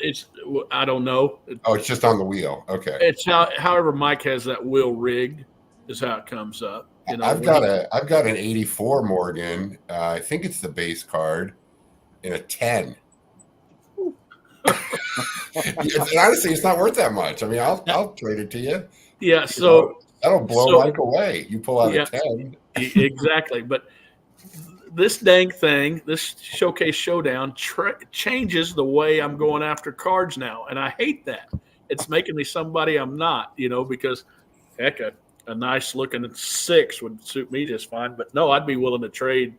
I don't know.
It's just on the wheel. Okay.
It's however Mike has that wheel rigged is how it comes up.
I've got an 84 Morgan. I think it's the base card in a 10. Honestly, it's not worth that much. I mean, I'll trade it to you.
Yeah.
That'll blow Mike away. You pull out a 10.
Exactly. But this dang thing, this Showcase Showdown changes the way I'm going after cards now. And I hate that. It's making me somebody I'm not, because heck, a nice looking 6 would suit me just fine. But no, I'd be willing to trade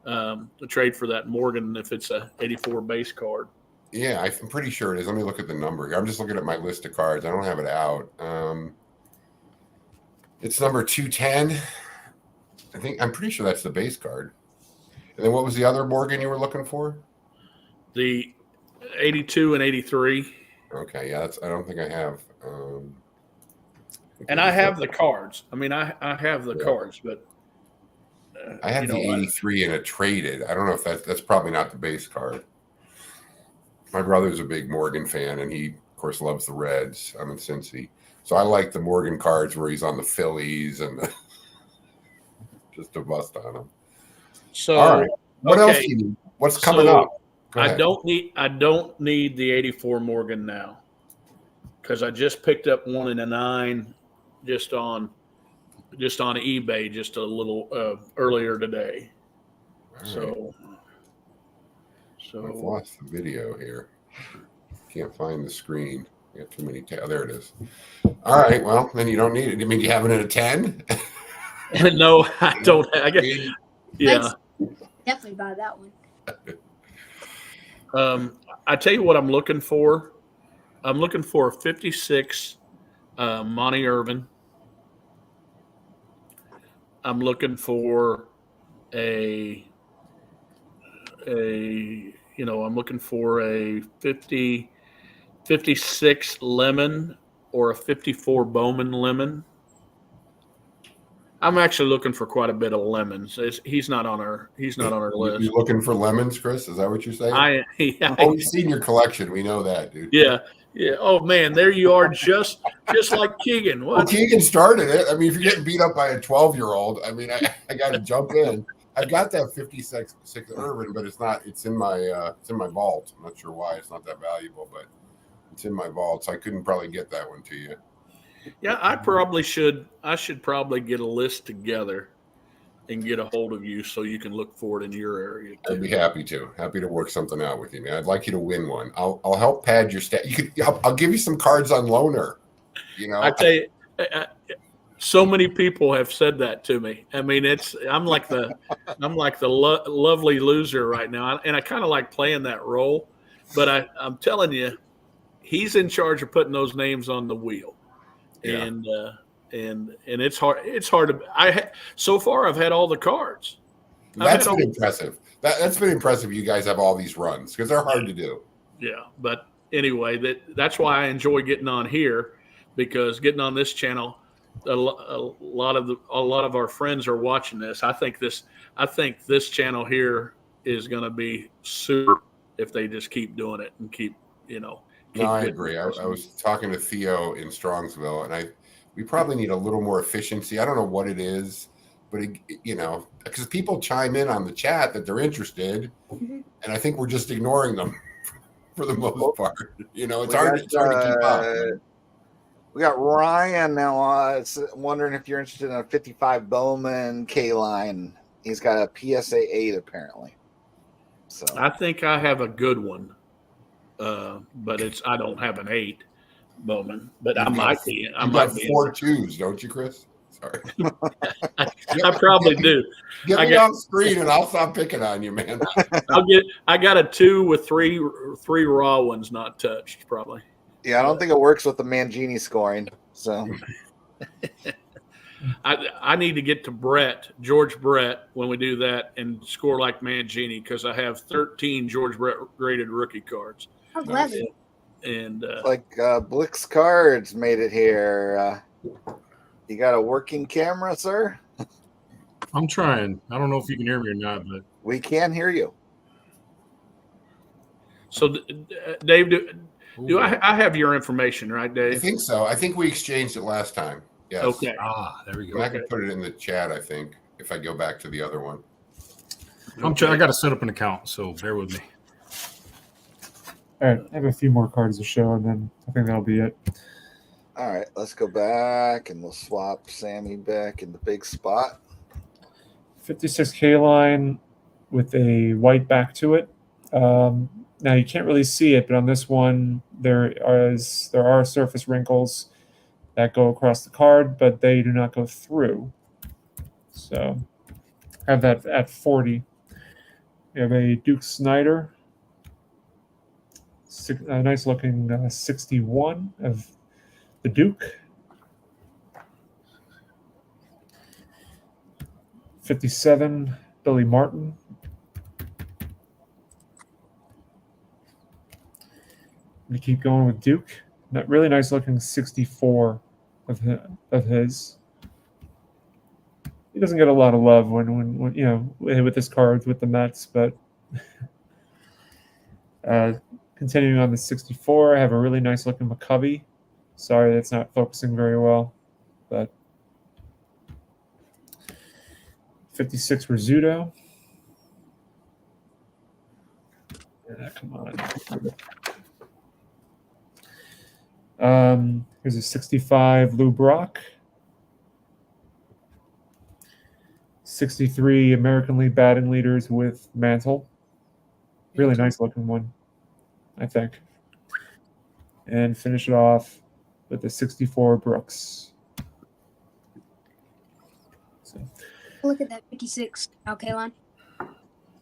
for that Morgan if it's a 84 base card.
Yeah, I'm pretty sure it is. Let me look at the number here. I'm just looking at my list of cards. I don't have it out. It's number 210. I'm pretty sure that's the base card. And then what was the other Morgan you were looking for?
The 82 and 83.
Okay, yeah, I don't think I have.
And I have the cards. I mean, I have the cards, but
I have the 83 and a traded. I don't know if that's probably not the base card. My brother's a big Morgan fan, and he, of course, loves the Reds. I'm in Cincy. So I like the Morgan cards where he's on the Phillies and just to bust on him.
So,
all right. What else do you need? What's coming up?
I don't need the 84 Morgan now because I just picked up one in a 9 just on eBay just a little earlier today.
Right.
So
I've lost the video here. Can't find the screen. I got too many there it is. All right. Well, then you don't need it. I mean, you have it at a 10?
No, I don't. I guess, yeah.
Definitely buy that
one. I tell you what I'm looking for. I'm looking for a 56 Monty Irvin. I'm looking for I'm looking for a 56 Lemon or a 54 Bowman Lemon. I'm actually looking for quite a bit of lemons. He's not on our list.
You looking for lemons, Chris? Is that what you're saying? We've seen your collection. We know that, dude.
Yeah. Oh man, there you are, just like Keegan.
Well, Keegan started it. I mean, if you're getting beat up by a 12-year-old, I mean, I got to jump in. I've got that 56 Irvin, but it's not. It's in my vault. I'm not sure why it's not that valuable, but it's in my vault, so I couldn't probably get that one to you.
Yeah, I probably should. I should probably get a list together and get a hold of you so you can look for it in your area too.
I'd be happy to work something out with you, man. I'd like you to win one. I'll help pad your stat. I'll give you some cards on loaner.
I tell you, So many people have said that to me. I mean, I'm like the lovely loser right now, and I kind of like playing that role. But I'm telling you, he's in charge of putting those names on the wheel,
Yeah.
and it's hard. It's hard to. So far I've had all the cards.
That's been impressive. That's been impressive. You guys have all these runs because they're hard to do.
Yeah, but anyway, that's why I enjoy getting on here, because getting on this channel, a lot of our friends are watching this. I think this channel here is going to be super if they just keep doing it and keep.
No, I agree. I was talking to Theo in Strongsville, and we probably need a little more efficiency. I don't know what it is, but because people chime in on the chat that they're interested, and I think we're just ignoring them for the most part. It's hard to keep up.
We got Ryan now. Wondering if you're interested in a 55 Bowman K line. He's got a PSA 8 apparently. So
I think I have a good one, but I don't have an 8 Bowman, but I might be. I might be
4 2s, don't you, Chris? Sorry.
I probably do.
Get me off screen and I'll stop picking on you, man.
I got a 2 with three raw ones not touched, probably.
Yeah, I don't think it works with the Mangini scoring. So
I need to get to George Brett, when we do that and score like Mangini, because I have 13 George Brett graded rookie cards.
I'm glad it.
And
Blick's Cards made it here. You got a working camera, sir?
I'm trying. I don't know if you can hear me or not, but
we can hear you.
So, Dave, do I have your information, right, Dave?
I think so. I think we exchanged it last time. Yes.
Okay.
There we go.
I can put it in the chat, I think, if I go back to the other one.
I got to set up an account, so bear with me.
All right, I have a few more cards to show, and then I think that'll be it.
All right, let's go back, and we'll swap Sammy back in the big spot.
56K line with a white back to it. Now you can't really see it, but on this one there are surface wrinkles that go across the card, but they do not go through. So I have that at 40. We have a Duke Snyder, a nice looking 61 of the Duke. 57, Billy Martin. We keep going with Duke. That really nice looking 64 of his. He doesn't get a lot of love when with his cards with the Mets, but continuing on the 64, I have a really nice looking McCovey. Sorry, that's not focusing very well, but 56 Rizzuto. Come on. Here's a 65 Lou Brock. 63 American League batting leaders with Mantle. Really nice looking one, I think. And finish it off with the 64 Brooks. So.
Look at that 56 OK line.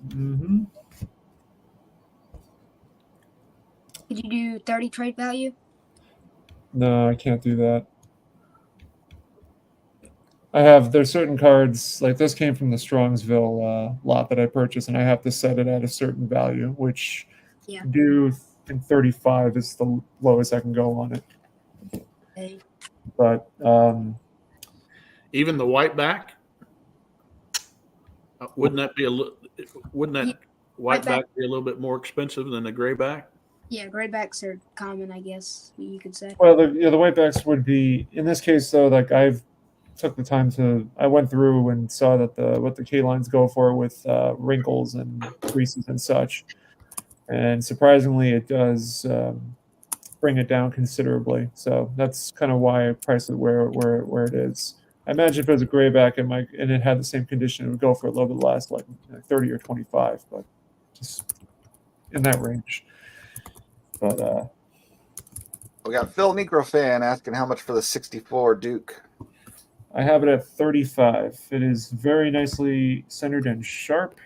Mm-hmm.
Could you do 30 trade value?
No, I can't do that. There's certain cards, like this came from the Strongsville lot that I purchased, and I have to set it at a certain value, which I think 35 is the lowest I can go on it.
Okay.
But
even the white back, wouldn't that white back be a little bit more expensive than the gray back?
Yeah, gray backs are common, I guess you could say.
Well, the white backs would be, in this case though, like I went through and saw that what the K lines go for with wrinkles and creases and such, and surprisingly it does bring it down considerably. So that's kind of why I priced it where it is. I imagine if it was a gray back and it had the same condition, it would go for a little bit less, like 30 or 25, but just in that range. But
we got Phil Necrofan asking how much for the 64 Duke.
I have it at 35. It is very nicely centered and sharp.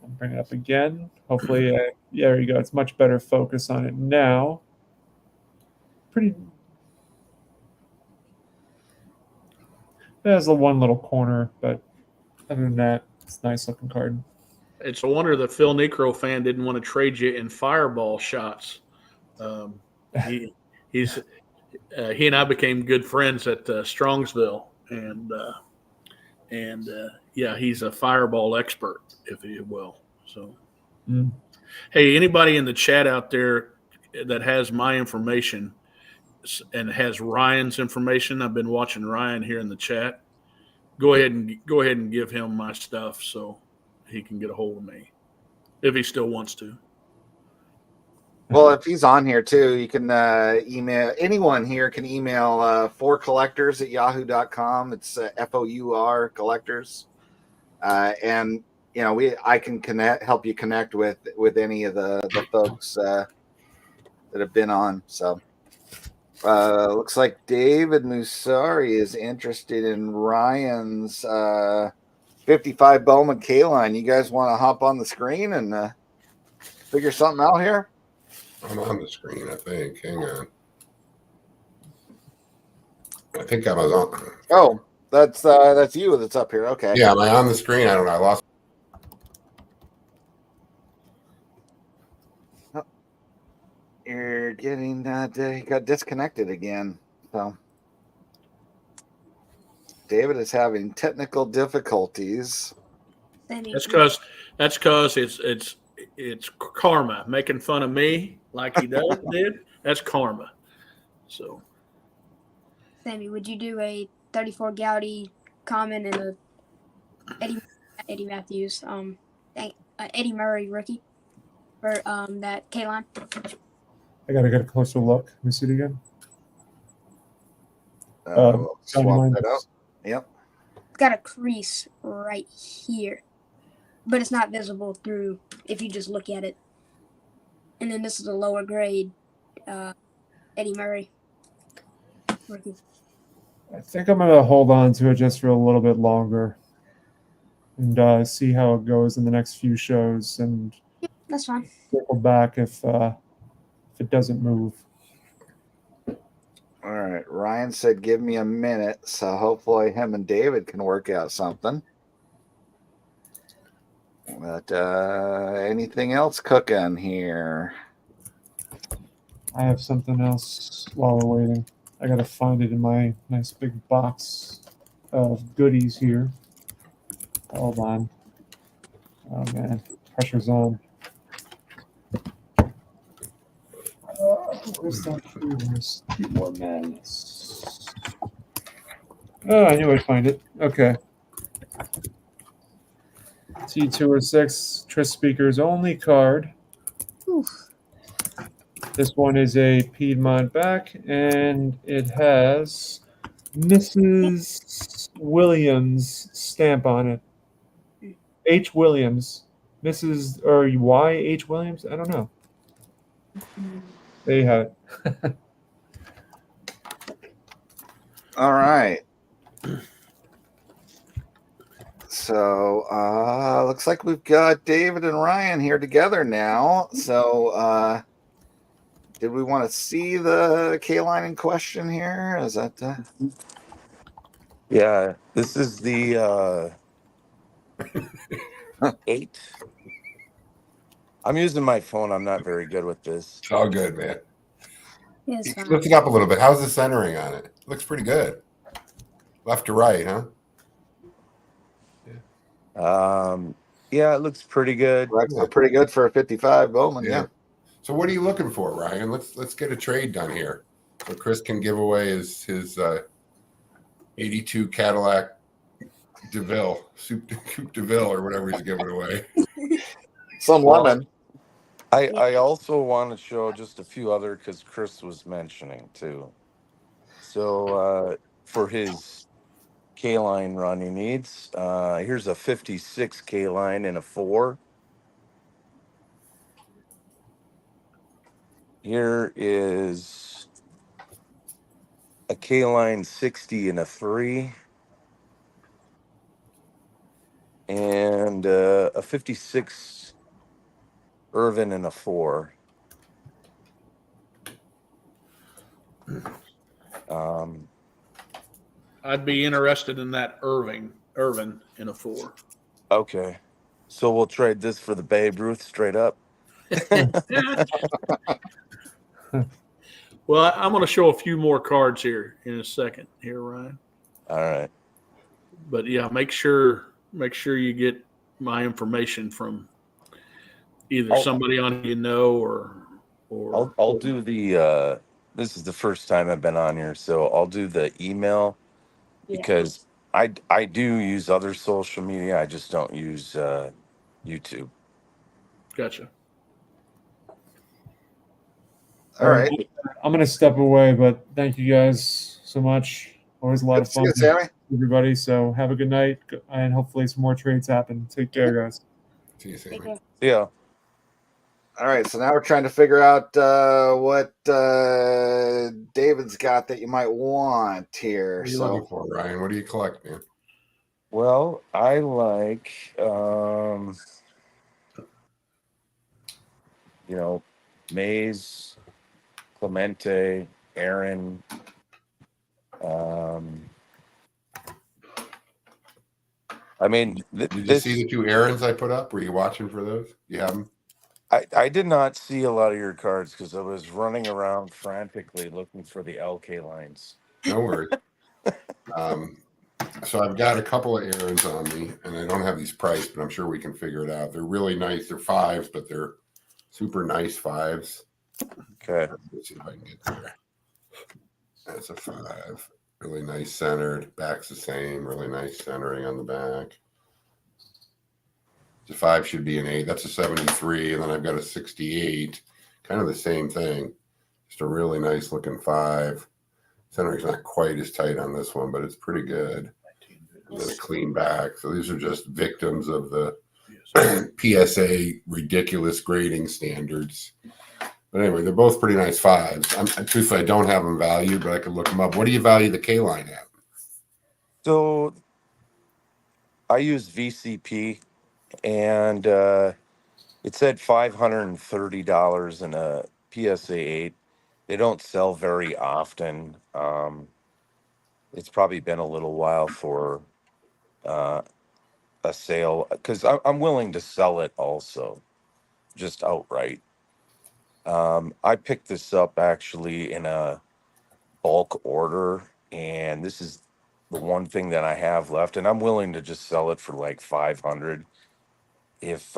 I'll bring it up again. Hopefully, yeah, there you go. It's much better focus on it now. Pretty. It has the one little corner, but other than that, it's a nice looking card.
It's a wonder the Phil Necro fan didn't want to trade you in fireball shots. He he's he and I became good friends at Strongsville, and yeah, he's a fireball expert, if you will. So, hey, anybody in the chat out there that has my information and has Ryan's information, I've been watching Ryan here in the chat. Go ahead and give him my stuff so he can get a hold of me if he still wants to.
Well, if he's on here too, you can email anyone here can email forcollectors@yahoo.com. It's FOUR collectors. And I can help you connect with any of the folks that have been on. So looks like David Musari is interested in Ryan's 55 Bowman K-line. You guys want to hop on the screen and figure something out here?
I'm on the screen, I think. Hang on. I think I was on.
Oh, that's you that's up here. Okay.
Yeah, am I on the screen? I don't know. I lost.
You're getting got disconnected again. So David is having technical difficulties.
That's because it's karma making fun of me like he did. That's karma. So,
Sammy, would you do a 34 Gaudy common and a Eddie Matthews, Eddie Murray rookie for that K line?
I gotta get a closer look. Let me see it again.
Swap that out. Yep.
It's got a crease right here, but it's not visible through if you just look at it. And then this is a lower grade Eddie Murray rookie.
I think I'm gonna hold on to it just for a little bit longer and see how it goes in the next few shows, and
That's fine.
circle back if it doesn't move.
All right. Ryan said, "Give me a minute," so hopefully him and David can work out something. But anything else cooking here?
I have something else while we're waiting. I gotta find it in my nice big box of goodies here. Hold on. Oh man, pressure's on. Where's that? Where's more madness? Oh, I knew I'd find it. Okay. T206 Triss Speakers only card.
Oof.
This one is a Piedmont back, and it has Mrs. Williams stamp on it. H. Williams. Mrs. or Y. H. Williams? I don't know. There you have it.
All right. So looks like we've got David and Ryan here together now. So did we want to see the K-line in question here? Is that
Yeah, this is the 8. I'm using my phone. I'm not very good with this.
It's all good, man.
Yeah, it's fine.
Lift it up a little bit. How's the centering on it? Looks pretty good. Left to right, huh?
Yeah, it looks pretty good.
pretty good for a 55 Bowman? Yeah.
So what are you looking for, Ryan? Let's get a trade done here, so Chris can give away his 82 Cadillac DeVille, Coupe DeVille, or whatever he's giving away.
Some lemon.
I also want to show just a few other, because Chris was mentioning too. So for his K-line run he needs, here's a 56 K-line in a 4. Here is a K-line 60 and a 3, and a 56 Irvin and a 4.
I'd be interested in that Irvin in a 4.
Okay. So we'll trade this for the Babe Ruth straight up.
Well, I'm going to show a few more cards here in a second here, Ryan.
All right.
But yeah, make sure you get my information from either somebody on or
I'll do the this is the first time I've been on here, so I'll do the email because I do use other social media. I just don't use YouTube.
Gotcha.
All right.
I'm going to step away, but thank you guys so much. Always a lot
Good
of
to see
fun,
you, Sammy.
everybody. So have a good night, and hopefully some more trades happen. Take care, guys.
See you,
Take
Sammy.
care.
Yeah.
All right, so now we're trying to figure out what David's got that you might want here.
What are you looking for, Ryan? What do you collect, man?
Well, I like Mays, Clemente, Aaron. I mean,
Did you see the 2 errands I put up? Were you watching for those? You have them?
I did not see a lot of your cards because I was running around frantically looking for the LK lines.
No worries. So I've got a couple of errands on me, and I don't have these priced, but I'm sure we can figure it out. They're really nice. They're 5s, but they're super nice 5s.
Okay.
Let's see if I can get there. That's a 5. Really nice centered. Back's the same. Really nice centering on the back. The 5 should be an 8. That's a 73. And then I've got a 68. Kind of the same thing. Just a really nice looking 5. Centering's not quite as tight on this one, but it's pretty good. And then a clean back. So these are just victims of the PSA ridiculous grading standards. But anyway, they're both pretty nice 5s. Truthfully, I don't have them valued, but I could look them up. What do you value the K line at?
So I use VCP, and it said $530 in a PSA 8. They don't sell very often. It's probably been a little while for a sale because I'm willing to sell it also, just outright. I picked this up actually in a bulk order, and this is the one thing that I have left, and I'm willing to just sell it for like 500 if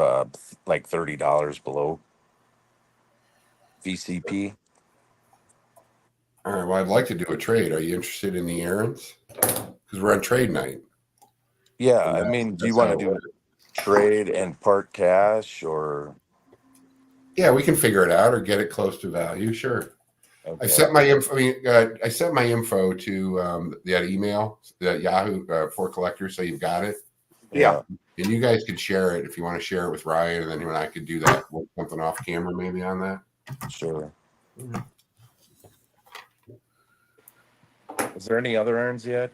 like $30 below VCP.
All right. Well, I'd like to do a trade. Are you interested in the errands? Because we're on trade night.
Yeah, I mean, do you want to do trade and part cash or?
Yeah, we can figure it out or get it close to value. Sure.
Okay.
I sent my info. I sent my info to that email, that Yahoo for collectors. So you've got it.
Yeah.
And you guys could share it if you want to share it with Ryan, and then you and I could do that. Work something off camera maybe on that.
Sure. Is there any other errands yet?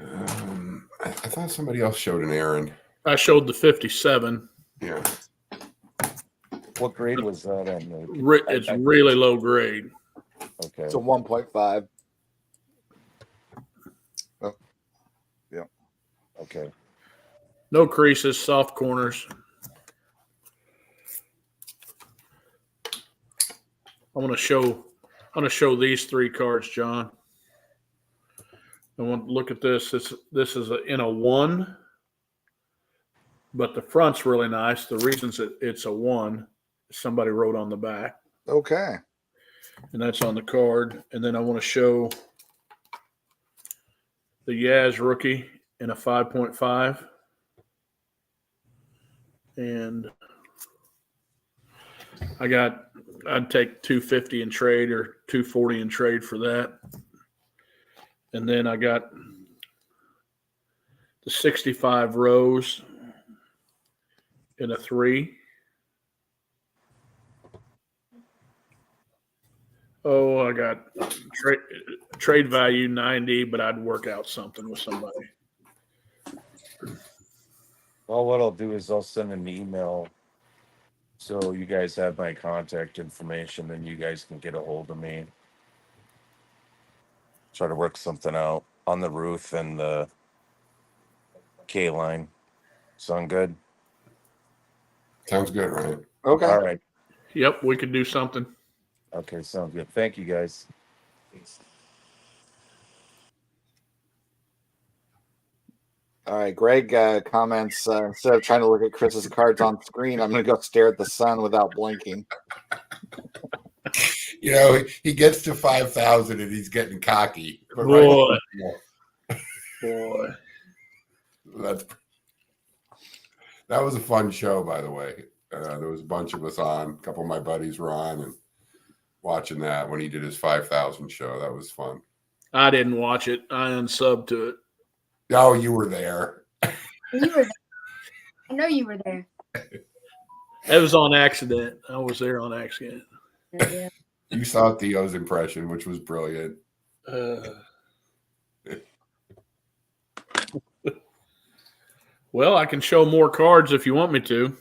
I thought somebody else showed an errand.
I showed the 57.
Yeah.
What grade was that in?
It's really low grade.
Okay.
It's a 1.5. Oh, yeah.
Okay.
No creases, soft corners. I want to show these 3 cards, John. I want to look at this. This is in a 1, but the front's really nice. The reasons it's a 1, somebody wrote on the back,
Okay.
and that's on the card. And then I want to show the Yaz rookie in a 5.5. And I'd take 250 in trade or 240 in trade for that. And then I got the 65 Rose in a 3. Oh, I got trade value 90, but I'd work out something with somebody.
Well, what I'll do is I'll send an email so you guys have my contact information, then you guys can get a hold of me. Try to work something out on the roof and the K line. Sound good?
Sounds good, Ryan.
Okay.
All right.
Yep, we could do something.
Okay, sounds good. Thank you guys.
All right. Greg comments instead of trying to look at Chris's cards on screen, I'm going to go stare at the sun without blinking.
You know, he gets to 5,000 and he's getting cocky. But
Boy.
right,
Boy.
that was a fun show, by the way. There was a bunch of us on. A couple of my buddies were on and watching that when he did his 5,000 show. That was fun.
I didn't watch it. I unsubbed to it.
Oh, you were there.
You were there. I know you were there.
It was on accident. I was there on accident.
Yeah.
You saw Theo's impression, which was brilliant.
Well, I can show more cards if you want me to.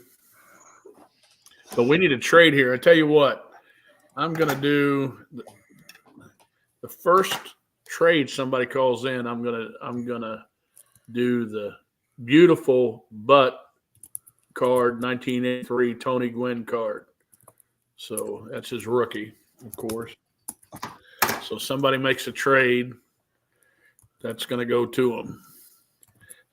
But we need a trade here. I tell you what, I'm going to do the first trade somebody calls in. I'm gonna do the beautiful butt card, 1983 Tony Gwynn card. So that's his rookie, of course. So somebody makes a trade, that's going to go to him,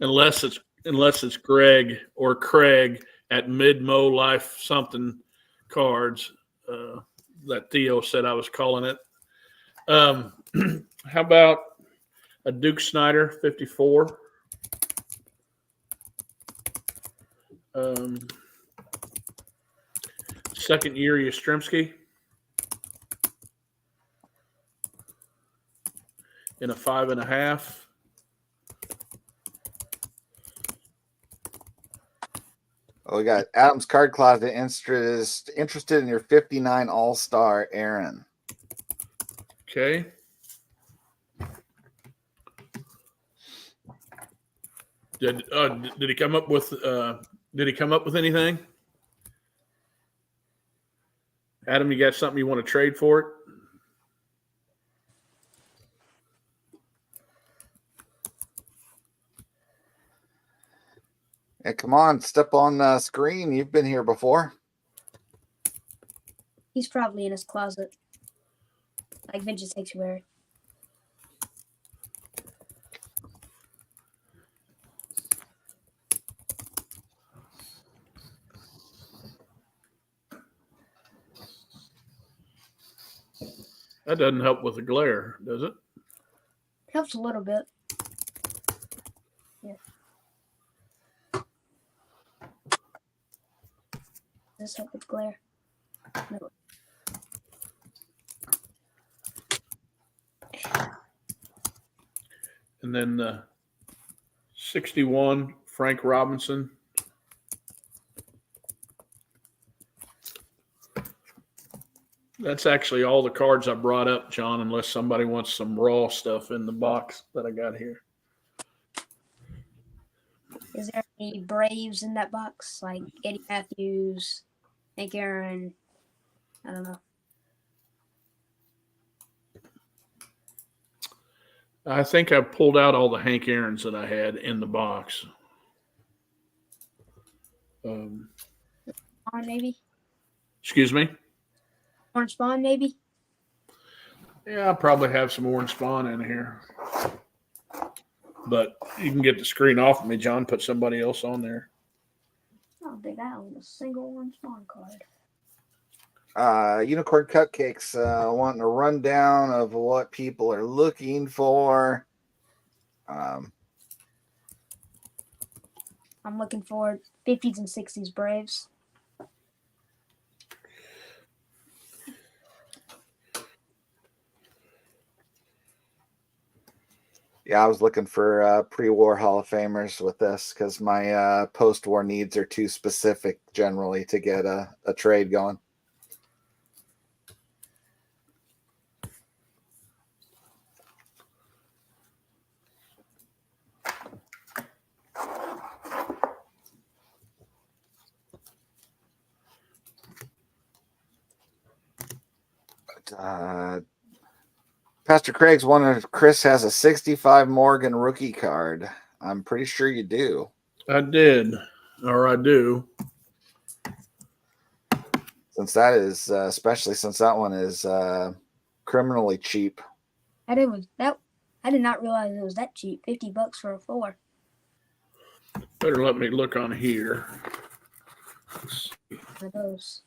unless it's Greg or Craig at Midmo Life something cards that Theo said I was calling it. How about a Duke Snyder 54? Second year Yastrzemski in a 5.5.
Oh, we got Adam's Card Closet interested in your 59 All-Star Aaron.
Okay. Did he come up with anything? Adam, you got something you want to trade for it?
Hey, come on, step on the screen. You've been here before.
He's probably in his closet, like vintage sanctuary.
That doesn't help with the glare, does it?
Helps a little bit. Yeah. Does this help with glare? No.
And then 61 Frank Robinson. That's actually all the cards I brought up, John, unless somebody wants some raw stuff in the box that I got here.
Is there any Braves in that box? Like Eddie Matthews, Hank Aaron? I don't know.
I think I pulled out all the Hank Aaron's that I had in the box.
Maybe?
Excuse me?
Orange Spawn, maybe?
Yeah, I probably have some orange spawn in here. But you can get the screen off of me, John. Put somebody else on there.
I don't think I own a single Orange Spawn card.
Unicorn Cupcakes wanting a rundown of what people are looking for.
I'm looking for 50s and 60s Braves.
Yeah, I was looking for pre-war Hall of Famers with this because my post-war needs are too specific generally to get a trade going. Pastor Craig's wondering if Chris has a 65 Morgan rookie card. I'm pretty sure you do.
I did, or I do.
Since that is, especially since that one is criminally cheap.
I did not realize it was that cheap. $50 for a 4.
Better let me look on here.
For those.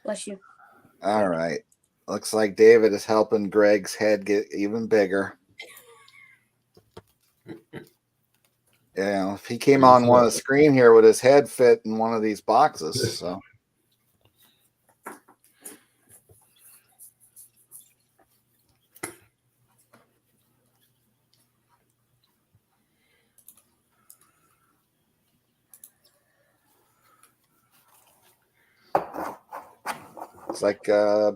Bless you.
All right. Looks like David is helping Greg's head get even bigger. If he came on one of the screen here, would his head fit in one of these boxes? So. It's like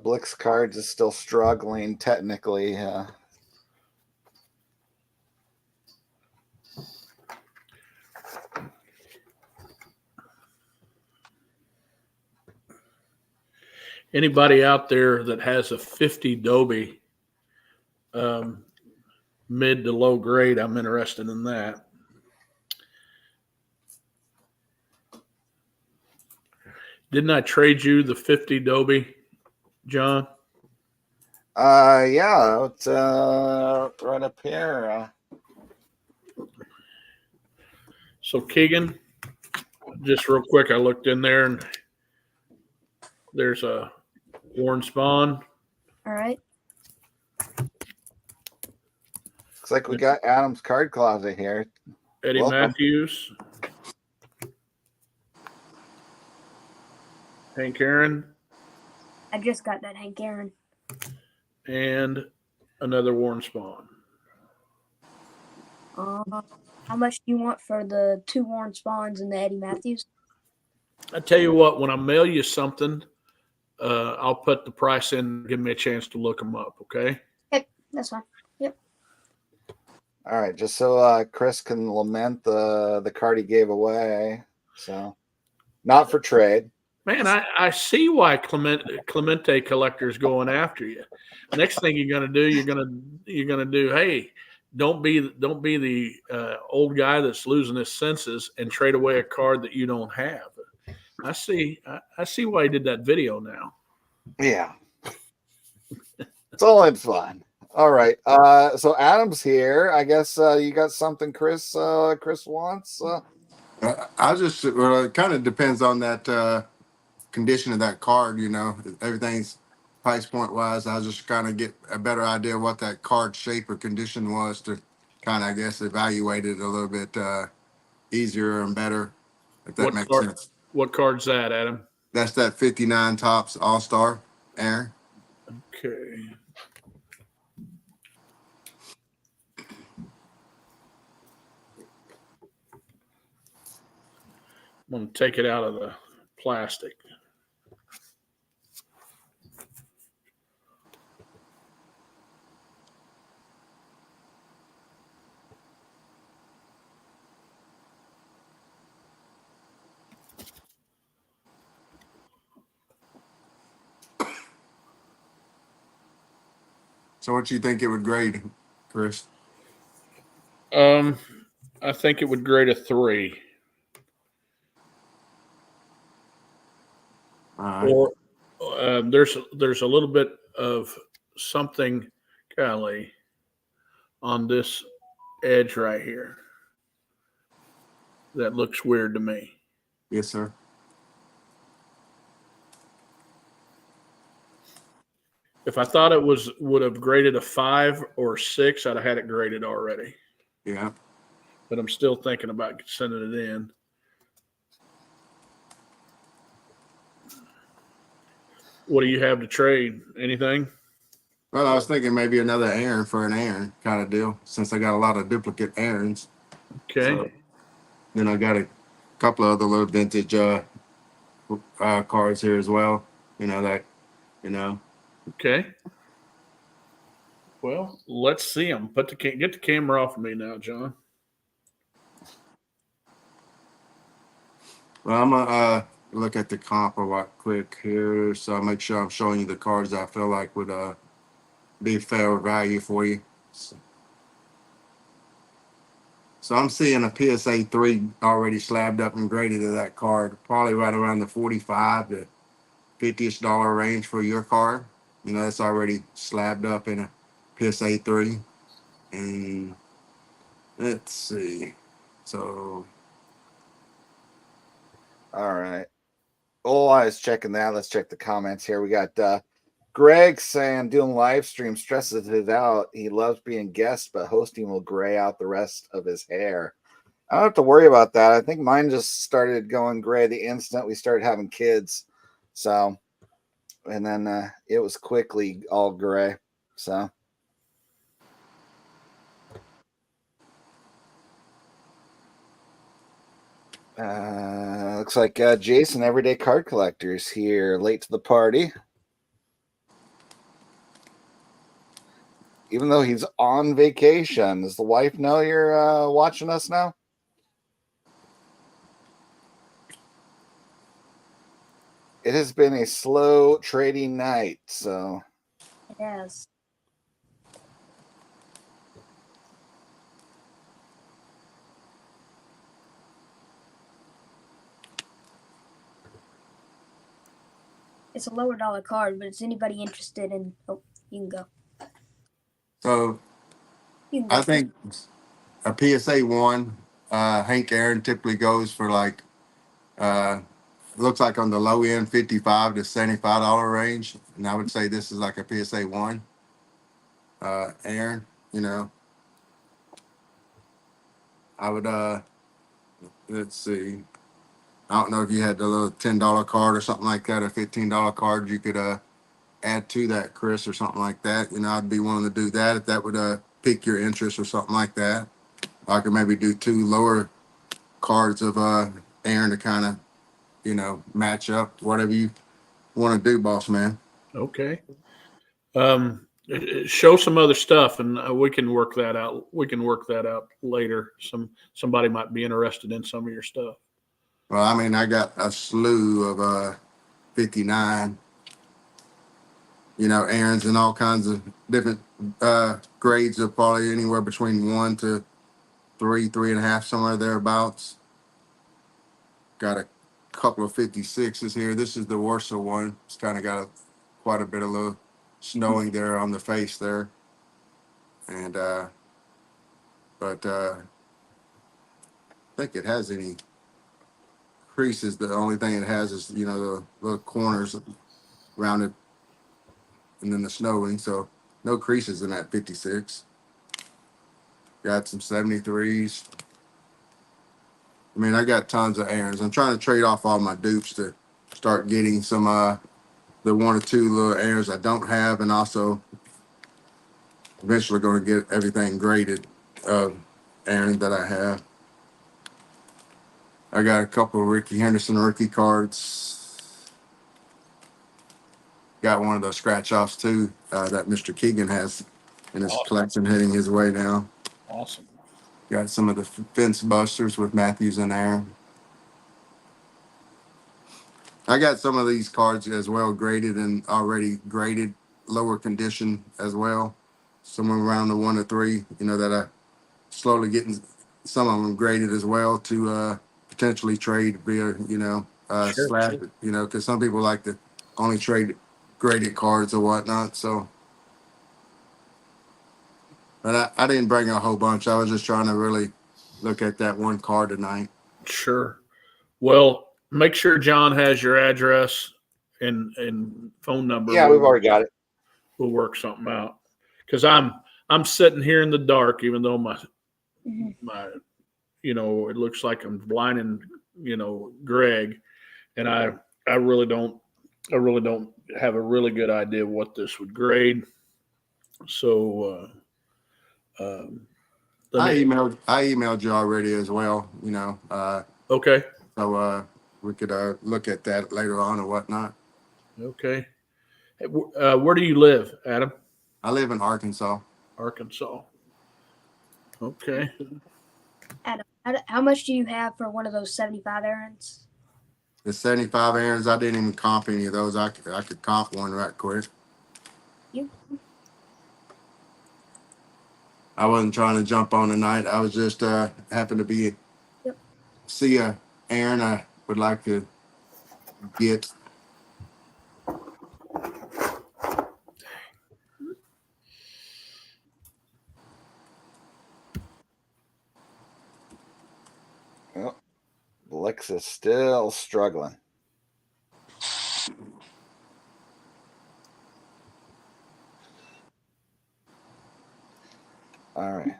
Blick's Cards is still struggling technically.
Anybody out there that has a 50 Dobie, mid to low grade, I'm interested in that. Didn't I trade you the 50 Dobie, John?
Yeah, it's right up here.
So Keegan, just real quick, I looked in there and there's a Warren Spawn.
All right.
Looks like we got Adam's card closet here.
Eddie
Welcome.
Matthews. Hank Aaron.
I just got that Hank Aaron.
And another Warren Spawn.
How much do you want for the 2 Warren Spawns and the Eddie Matthews?
I tell you what, when I mail you something, I'll put the price in. Give me a chance to look them up. Okay.
Okay, that's fine. Yep.
All right, just so Chris can lament the card he gave away. So, not for trade.
Man, I see why Clemente collector's going after you. Next thing you're gonna do, you're gonna do. Hey, don't be the old guy that's losing his senses and trade away a card that you don't have. I see why he did that video now.
Yeah, it's all in fun. All right, so Adam's here. I guess you got something, Chris. Chris wants.
I just well, it kind of depends on that condition of that card. Everything's price point wise. I just kind of get a better idea of what that card shape or condition was to kind of, I guess, evaluate it a little bit easier and better. If that makes sense.
What card's that, Adam?
That's that 59 Tops All Star, Aaron.
Okay. I'm going to take it out of the plastic.
So what you think it would grade, Chris?
I think it would grade a 3. Or there's a little bit of something, golly, on this edge right here that looks weird to me.
Yes, sir.
If I thought it would have graded a 5 or 6, I'd have had it graded already.
Yeah.
But I'm still thinking about sending it in. What do you have to trade? Anything?
Well, I was thinking maybe another Aaron for an Aaron kind of deal, since I got a lot of duplicate Aarons.
Okay.
So, then I got a couple of other little vintage cards here as well.
Okay. Well, let's see them. Get the camera off of me now, John.
Well, I'm gonna look at the comp a lot quick here, so I'll make sure I'm showing you the cards I feel like would be fair value for you. So I'm seeing a PSA 3 already slabbed up and graded to that card, probably right around the 45 to 50ish dollar range for your card. You know, that's already slabbed up in a PSA 3. And let's see. So
All right. Oh, I was checking that. Let's check the comments here. We got Greg saying doing live stream stresses it out. He loves being guest, but hosting will gray out the rest of his hair. I don't have to worry about that. I think mine just started going gray the instant we started having kids. So, and then it was quickly all gray. So, looks like Jason, Everyday Card Collectors, here late to the party. Even though he's on vacation, does the wife know you're watching us now? It has been a slow trading night, so
It has. It's a lower dollar card, but is anybody interested in? Oh, you can go.
so
You can go.
I think a PSA 1, Hank Aaron typically goes for like looks like on the low end 55 to $75 range. And I would say this is like a PSA 1. Aaron, you know, I would let's see. I don't know if you had the little $10 card or something like that, or $15 card you could add to that, Chris, or something like that. You know, I'd be willing to do that if that would pique your interest or something like that. I could maybe do 2 lower cards of Aaron to kind of, you know, match up whatever you want to do, boss man.
Okay. Show some other stuff, and we can work that out. We can work that out later. Somebody might be interested in some of your stuff.
Well, I mean, I got a slew of 59, you know, Aaron's and all kinds of different grades of probably anywhere between 1 to 3, 3.5, somewhere thereabouts. Got a couple of 56s here. This is the worst one. It's kind of got quite a bit of little snowing there on the face there. And, but I think it has any creases. The only thing it has is, you know, the little corners around it and then the snowing. So no creases in that 56. Got some 73s. I mean, I got tons of Aaron's. I'm trying to trade off all my dupes to start getting some the 1 or 2 little Aaron's I don't have, and also eventually going to get everything graded Aaron that I have. I got a couple of Ricky Henderson rookie cards. Got one of those scratch offs too that Mr. Keegan has in his collection heading his way now.
Awesome.
Got some of the fence busters with Matthews and Aaron. I got some of these cards as well graded and already graded lower condition as well. Somewhere around the 1 to 3, you know, that I slowly getting some of them graded as well to potentially trade via, you know,
Sure.
slab, you know, because some people like to only trade graded cards or whatnot. So, but I didn't bring a whole bunch. I was just trying to really look at that one card tonight.
Sure. Well, make sure John has your address and phone number.
yeah, we've already got it.
We'll work something out. Because I'm sitting here in the dark, even though my you know, it looks like I'm blinding, you know, Greg, and I really don't have a really good idea what this would grade. So
I emailed you already as well, you know.
Okay.
So we could look at that later on or whatnot.
Okay. Hey, where do you live, Adam?
I live in Arkansas.
Arkansas. Okay.
Adam, how much do you have for one of those 75 errands?
The 75 errands, I didn't even comp any of those. I could comp one right quick.
You?
I wasn't trying to jump on tonight. I was just happened to be
Yep.
see a Aaron I would like to get.
Well, Lex is still struggling. All right.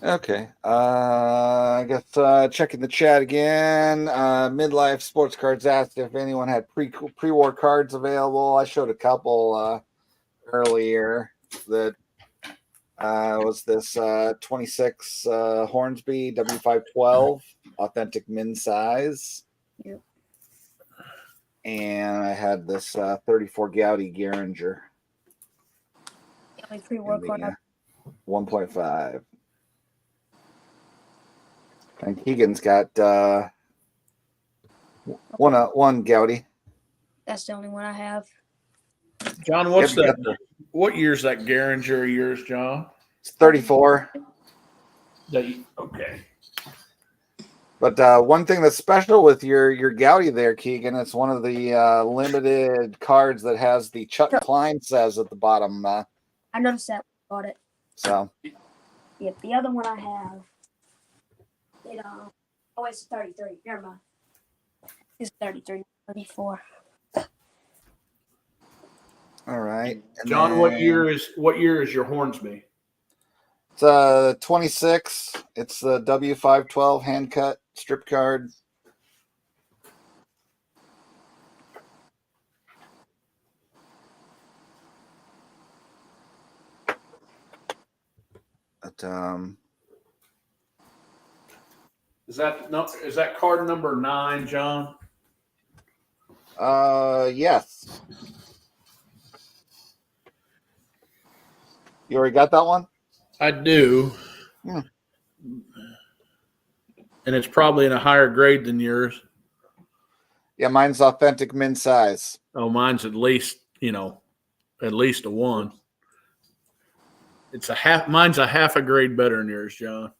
Okay. I guess checking the chat again. Midlife Sports Cards asked if anyone had pre-war cards available. I showed a couple earlier that was this 26 Hornsby W512 authentic min size.
Yep.
And I had this 34 Gaudy Geringer.
The only pre-war card.
1.5. And Keegan's got one Gaudy.
That's the only one I have.
John, what's that? What year's that Geringer of yours, John?
It's 34.
Okay.
But one thing that's special with your Gaudy there, Keegan, it's one of the limited cards that has the Chuck Klein says at the bottom.
I noticed that when I bought it.
So.
Yep, the other one I have. It's 33. Never mind. It's 33, 34.
All right. And
John,
then,
what year is your Hornsby?
It's 26. It's the W512 hand cut strip card. But,
is that card number 9, John?
Yes. You already got that one?
I do. And it's probably in a higher grade than yours.
Yeah, mine's authentic min size.
Oh, mine's at least a 1. Mine's a half a grade better than yours, John.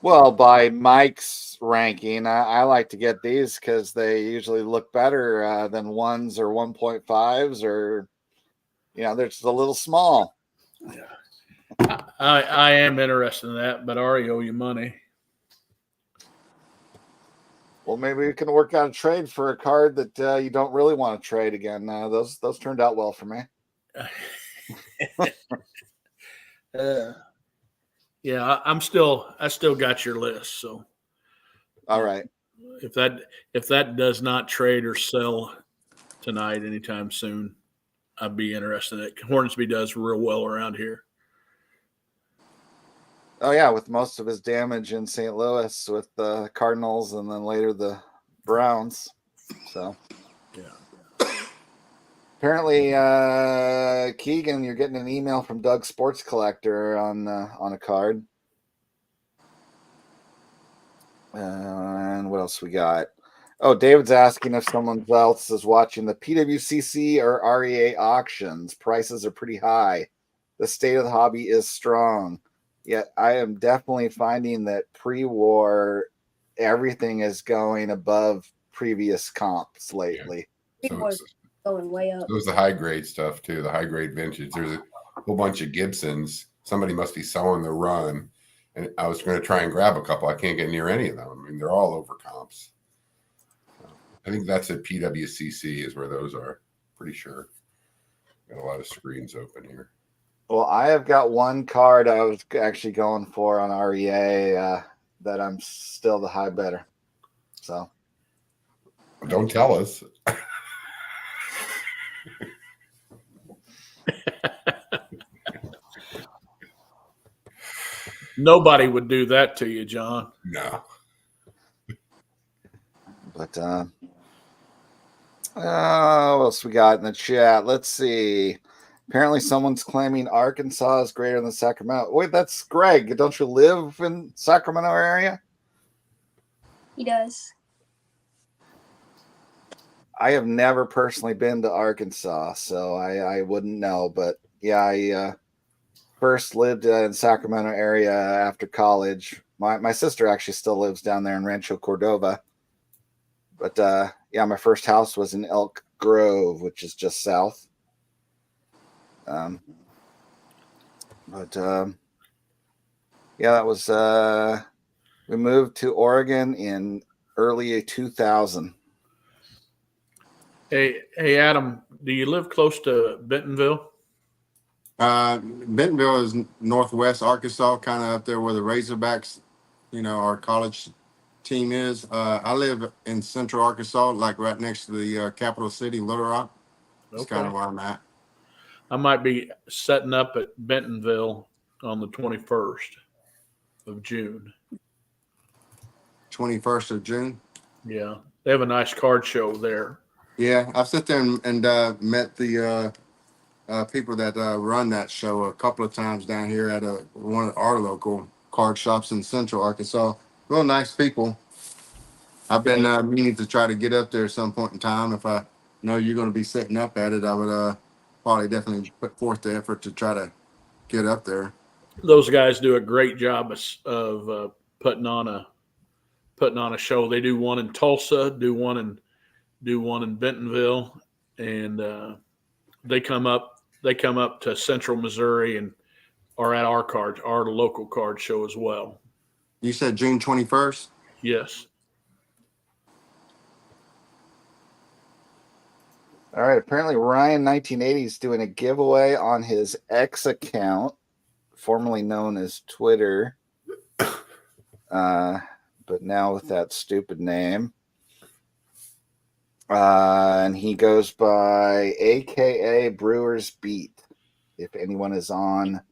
Well, by Mike's ranking, I like to get these because they usually look better than 1s or 1.5s, or they're just a little small.
Yeah, I am interested in that, but I already owe you money.
Well, maybe we can work out a trade for a card that you don't really want to trade again. Those turned out well for me.
Yeah, I still got your list. So,
all right.
If that does not trade or sell tonight anytime soon, I'd be interested in it. Hornsby does real well around here.
Oh yeah, with most of his damage in St. Louis with the Cardinals and then later the Browns. So
yeah.
Apparently, Keegan, you're getting an email from Doug Sports Collector on a card. And what else we got? Oh, David's asking if someone else is watching the PWCC or REA auctions. Prices are pretty high. The state of the hobby is strong. Yet I am definitely finding that pre-war, everything is going above previous comps lately.
So
going way up.
It was the high grade stuff too, the high grade vintage. There's a whole bunch of Gibsons. Somebody must be selling the run. And I was going to try and grab a couple. I can't get near any of them. I mean, they're all over comps. I think that's at PWCC is where those are. Pretty sure. Got a lot of screens open here.
Well, I have got one card I was actually going for on REA that I'm still the high bidder. So.
Don't tell us.
Nobody would do that to you, John.
No.
But What else we got in the chat? Let's see. Apparently, someone's claiming Arkansas is greater than Sacramento. Wait, that's Greg. Don't you live in Sacramento area?
He does.
I have never personally been to Arkansas, so I wouldn't know. But yeah, I first lived in Sacramento area after college. My sister actually still lives down there in Rancho Cordova. But yeah, my first house was in Elk Grove, which is just south. But yeah, that was we moved to Oregon in early 2000.
Hey, Adam, do you live close to Bentonville?
Bentonville is northwest Arkansas, kind of up there where the Razorbacks, our college team is. I live in central Arkansas, like right next to the capital city, Little Rock. That's kind of
Okay.
where I'm at.
I might be setting up at Bentonville on the 21st of June.
21st of June.
Yeah, they have a nice card show there.
Yeah, I've sat there and met the people that run that show a couple of times down here at one of our local card shops in Central Arkansas. Real nice people. I've been meaning to try to get up there at some point in time. If I know you're going to be setting up at it, I would probably definitely put forth the effort to try to get up there.
Those guys do a great job of putting on a show. They do one in Tulsa, do one in Bentonville, and they come up to Central Missouri and are at our local card show as well.
You said June 21st?
Yes.
All right. Apparently, Ryan 1980 is doing a giveaway on his X account, formerly known as Twitter, but now with that stupid name. And he goes by AKA Brewers Beat, if anyone is on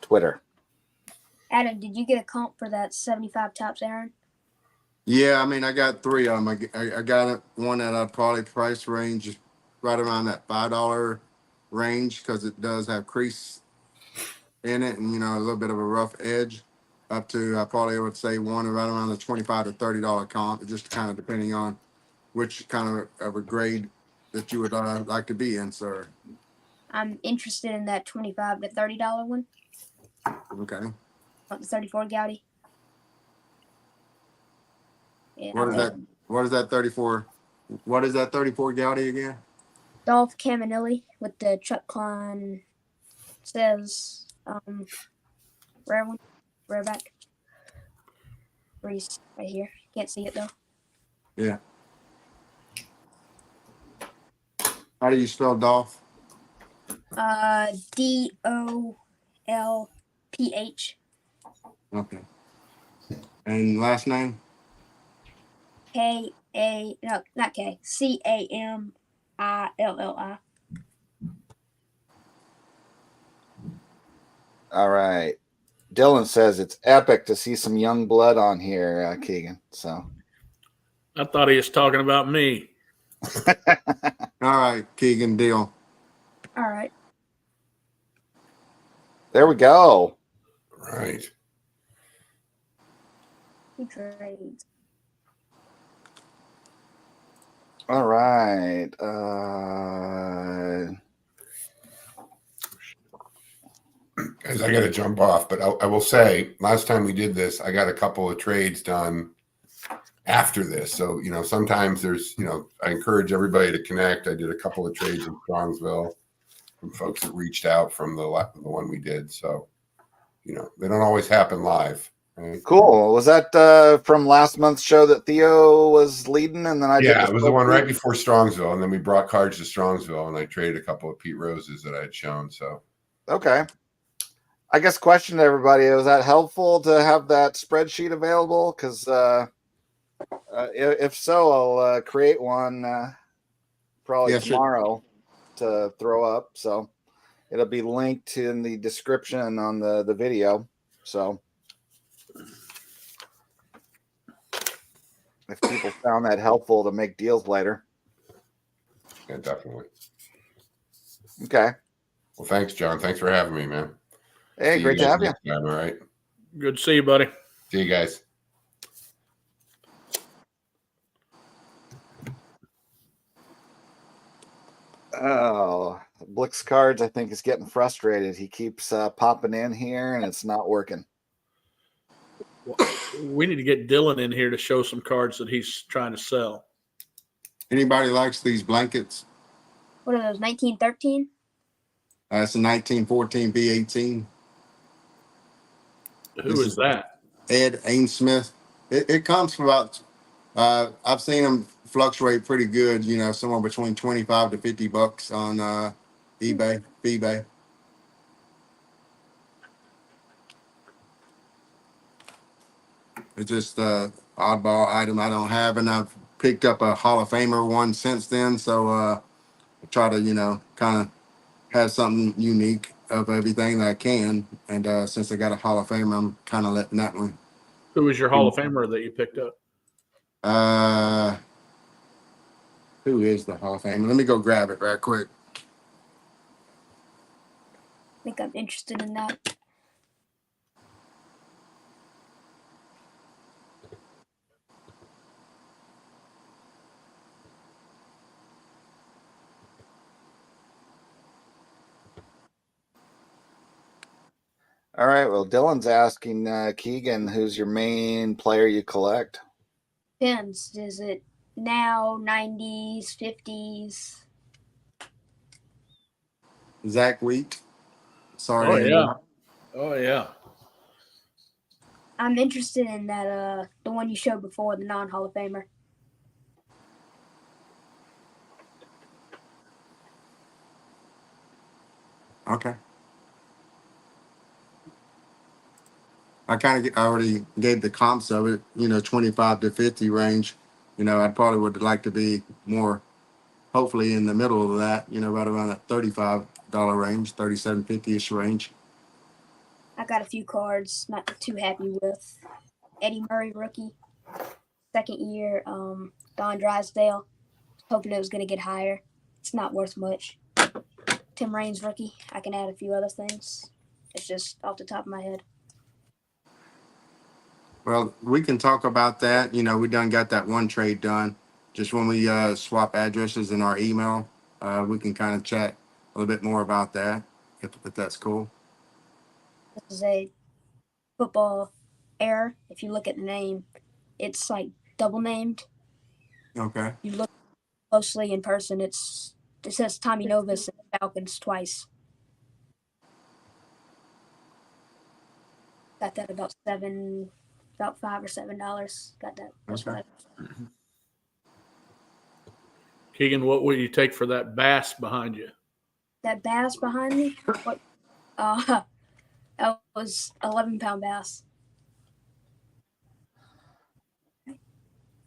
Twitter.
Adam, did you get a comp for that 75 tops, Aaron?
Yeah, I mean, I got three of them. I got one at a probably price range right around that $5 range because it does have crease in it and, a little bit of a rough edge up to, I probably would say one right around the $25 to $30 comp, just kind of depending on which kind of a grade that you would like to be in, sir.
I'm interested in that $25 to $30 one.
Okay.
Not the 34 Gouty. Yeah,
What is that? What is that 34? What is that 34 Gouty again?
Dolph Caminelli with the Chuck Klein says rare one, rare back. Reese right here. Can't see it though.
Yeah. How do you spell Dolph?
DOLPH.
Okay. And last name?
CAMILLI.
All right. Dylan says it's epic to see some young blood on here, Keegan. So
I thought he was talking about me.
All right, Keegan, deal.
All right.
There we go.
Right.
Who trades?
All right.
Guys, I got to jump off, but I will say, last time we did this, I got a couple of trades done after this. So, sometimes there's, I encourage everybody to connect. I did a couple of trades in Strongsville from folks that reached out from the one we did. So, they don't always happen live. Right?
Cool. Was that from last month's show that Theo was leading? And then I did
it was the one right before Strongsville. And then we brought cards to Strongsville and I traded a couple of Pete Roses that I had shown. So,
okay. I guess question to everybody, was that helpful to have that spreadsheet available? Because if so, I'll create one probably tomorrow to throw up. So it'll be linked in the description on the video. So if people found that helpful to make deals later.
Yeah, definitely.
Okay.
Well, thanks, John. Thanks for having me, man.
Hey,
See
great to
guys
have you.
next time, all right?
Good to see you, buddy.
See you guys.
Oh, Blix Cards, I think, is getting frustrated. He keeps popping in here, and it's not working.
We need to get Dylan in here to show some cards that he's trying to sell.
Anybody likes these blankets?
What are those? 1913?
It's a 1914 B18.
Who
This
is that?
Ed Ainsmith. It comes from about. I've seen them fluctuate pretty good. You know, somewhere between 25 to 50 bucks on eBay. It's just oddball item I don't have, and I've picked up a Hall of Famer one since then. So I try to, kind of have something unique of everything that I can. And since I got a Hall of Famer, I'm kind of letting that one.
Who was your Hall of Famer that you picked up?
Who is the Hall of Famer? Let me go grab it right quick.
I think I'm interested in that.
All right. Well, Dylan's asking Keegan, who's your main player you collect?
Depends. Is it now 90s, 50s?
Zach Wheat. Sorry.
Oh, yeah.
Andrew.
Oh, yeah.
I'm interested in that. The one you showed before, the non-Hall of Famer.
Okay. I already gave the comps of it, 25 to 50 range. I probably would like to be more, hopefully in the middle of that, right around that $35 range, 37.50-ish range.
I got a few cards not too happy with. Eddie Murray rookie, second year. Don Drysdale, hoping it was going to get higher. It's not worth much. Tim Raines rookie. I can add a few other things. It's just off the top of my head.
Well, we can talk about that. We done got that one trade done. Just when we swap addresses in our email, we can kind of chat a little bit more about that, if that's cool.
This is a football error. If you look at the name, it's like double named.
Okay.
You look closely in person, it says Tommy Novus and Falcons twice. Got that about $5 or $7. Got that. That's
Okay.
what
Keegan, what would you take for that bass behind you?
that bass behind me. What? That was 11-pound bass.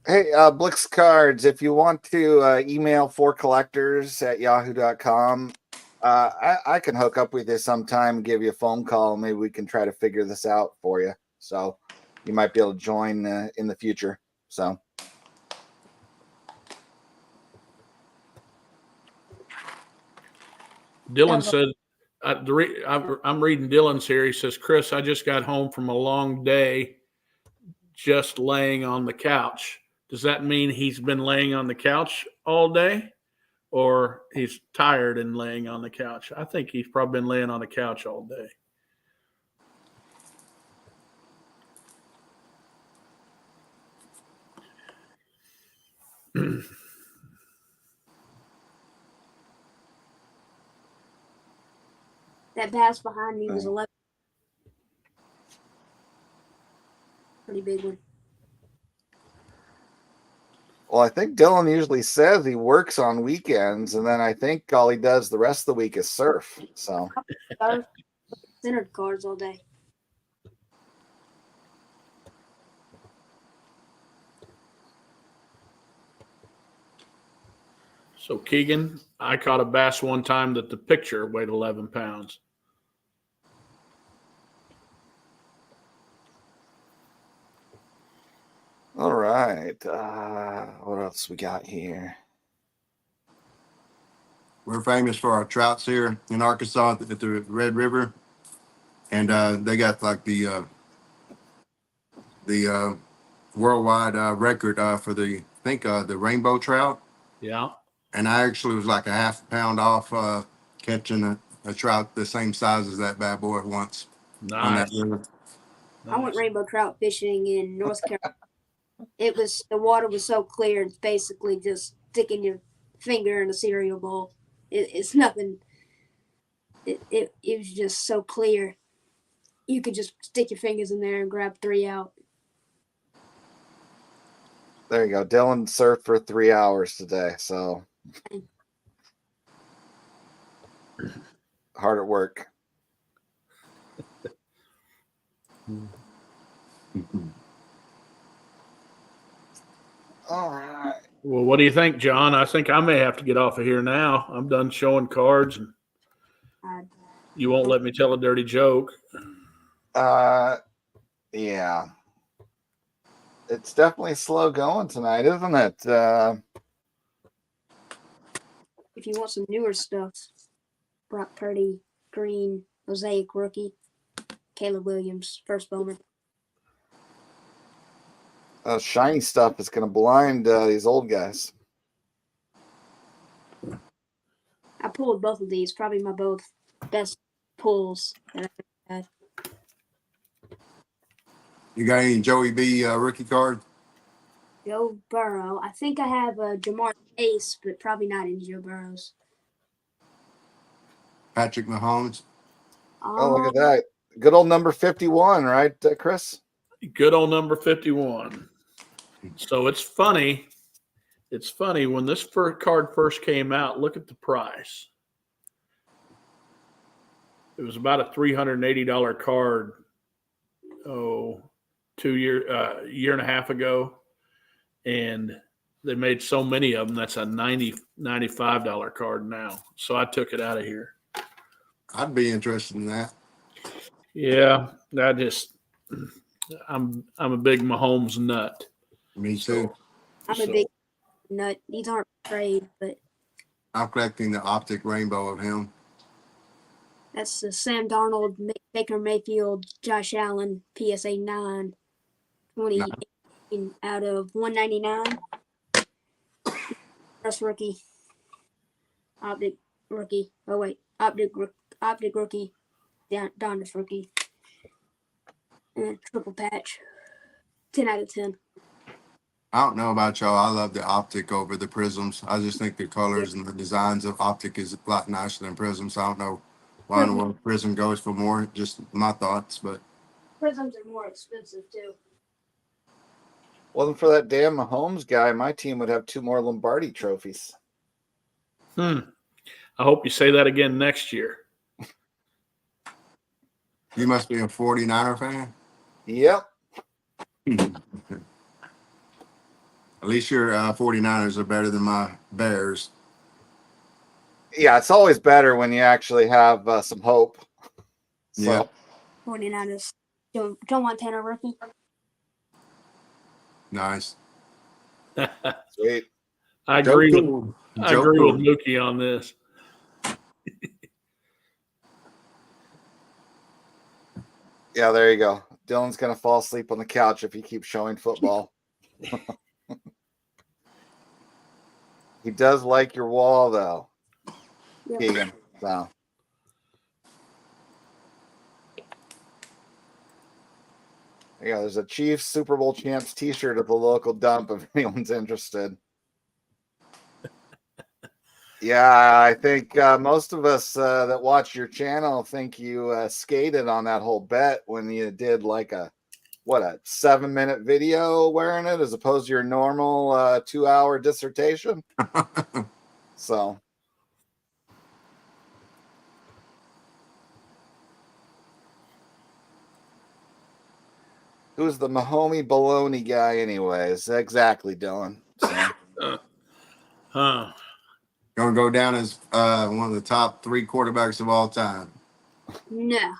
Hey, Blix Cards, if you want to email forcollectors@yahoo.com, I can hook up with you sometime, give you a phone call. Maybe we can try to figure this out for you. So you might be able to join in the future. So.
Dylan said, I'm reading Dylan's here. He says, Chris, I just got home from a long day just laying on the couch. Does that mean he's been laying on the couch all day, or he's tired and laying on the couch? I think he's probably been laying on the couch all day.
That bass behind me was 11. Pretty big one.
Well, I think Dylan usually says he works on weekends, and then I think all he does the rest of the week is surf. So,
Centered cards all day.
So, Keegan, I caught a bass one time that the picture weighed 11 pounds.
all right. What else we got here?
We're famous for our trouts here in Arkansas at the Red River, and they got like the worldwide record for the rainbow trout.
Yeah.
And I actually was like a half pound off catching a trout the same size as that bad boy once on that
Nice.
river.
I went
Nice.
rainbow trout fishing in North Carolina. The water was so clear, it's basically just sticking your finger in a cereal bowl. It's nothing. It was just so clear. You could just stick your fingers in there and grab 3 out.
There you go. Dylan surfed for 3 hours today, so hard at work. All right.
Well, what do you think, John? I think I may have to get off of here now. I'm done showing cards, and
I,
you won't let me tell a dirty joke.
Yeah. It's definitely slow going tonight, isn't it?
if you want some newer stuff, Brock Purdy, Green, Mosaic rookie, Caleb Williams, first bowman.
Shiny stuff is going to blind these old guys.
I pulled both of these, probably my both best pulls that I've had.
You got any Joey B rookie card?
Joe Burrow. I think I have a Jamar Chase, but probably not in Joe Burrow's.
Patrick Mahomes.
Oh, look at that. Good old number 51, right, Chris?
Good old number 51. So it's funny. It's funny when this card first came out. Look at the price. It was about a $380 card. Year and a half ago, and they made so many of them. That's a $95 card now. So I took it out of here.
I'd be interested in that.
Yeah, I'm a big Mahomes nut.
Me too.
I'm a big nut. These aren't trade, but
I'm collecting the optic rainbow of him.
that's the Sam Darnold, Baker Mayfield, Josh Allen, PSA 9, 2018 out of 199. First rookie. Optic rookie. Oh, wait. Optic rookie. Donruss rookie. And triple patch. 10 out of 10.
I don't know about y'all. I love the optic over the prisms. I just think the colors and the designs of optic is a lot nicer than prisms. I don't know why in the world prism goes for more. Just my thoughts, but
Prisms are more expensive, too.
Wasn't for that damn Mahomes guy, my team would have 2 more Lombardi trophies.
I hope you say that again next year.
you must be a 49er fan.
Yep.
At least your 49ers are better than my Bears.
Yeah, it's always better when you actually have some hope. So.
Yeah.
49ers. Joe Montana rookie.
Nice.
Sweet.
I agree with
Cool.
Mookie on this.
Yeah, there you go. Dylan's going to fall asleep on the couch if he keeps showing football. He does like your wall, though.
Yep.
Keegan. So. Yeah, there's a Chiefs Super Bowl champs T-shirt at the local dump if anyone's interested. Yeah, I think most of us that watch your channel think you skated on that whole bet when you did like a 7-minute video wearing it as opposed to your normal 2-hour dissertation. So. Who's the Mahomey baloney guy anyways? Exactly, Dylan. So.
Gonna go down as one of the top 3 quarterbacks of all time.
No.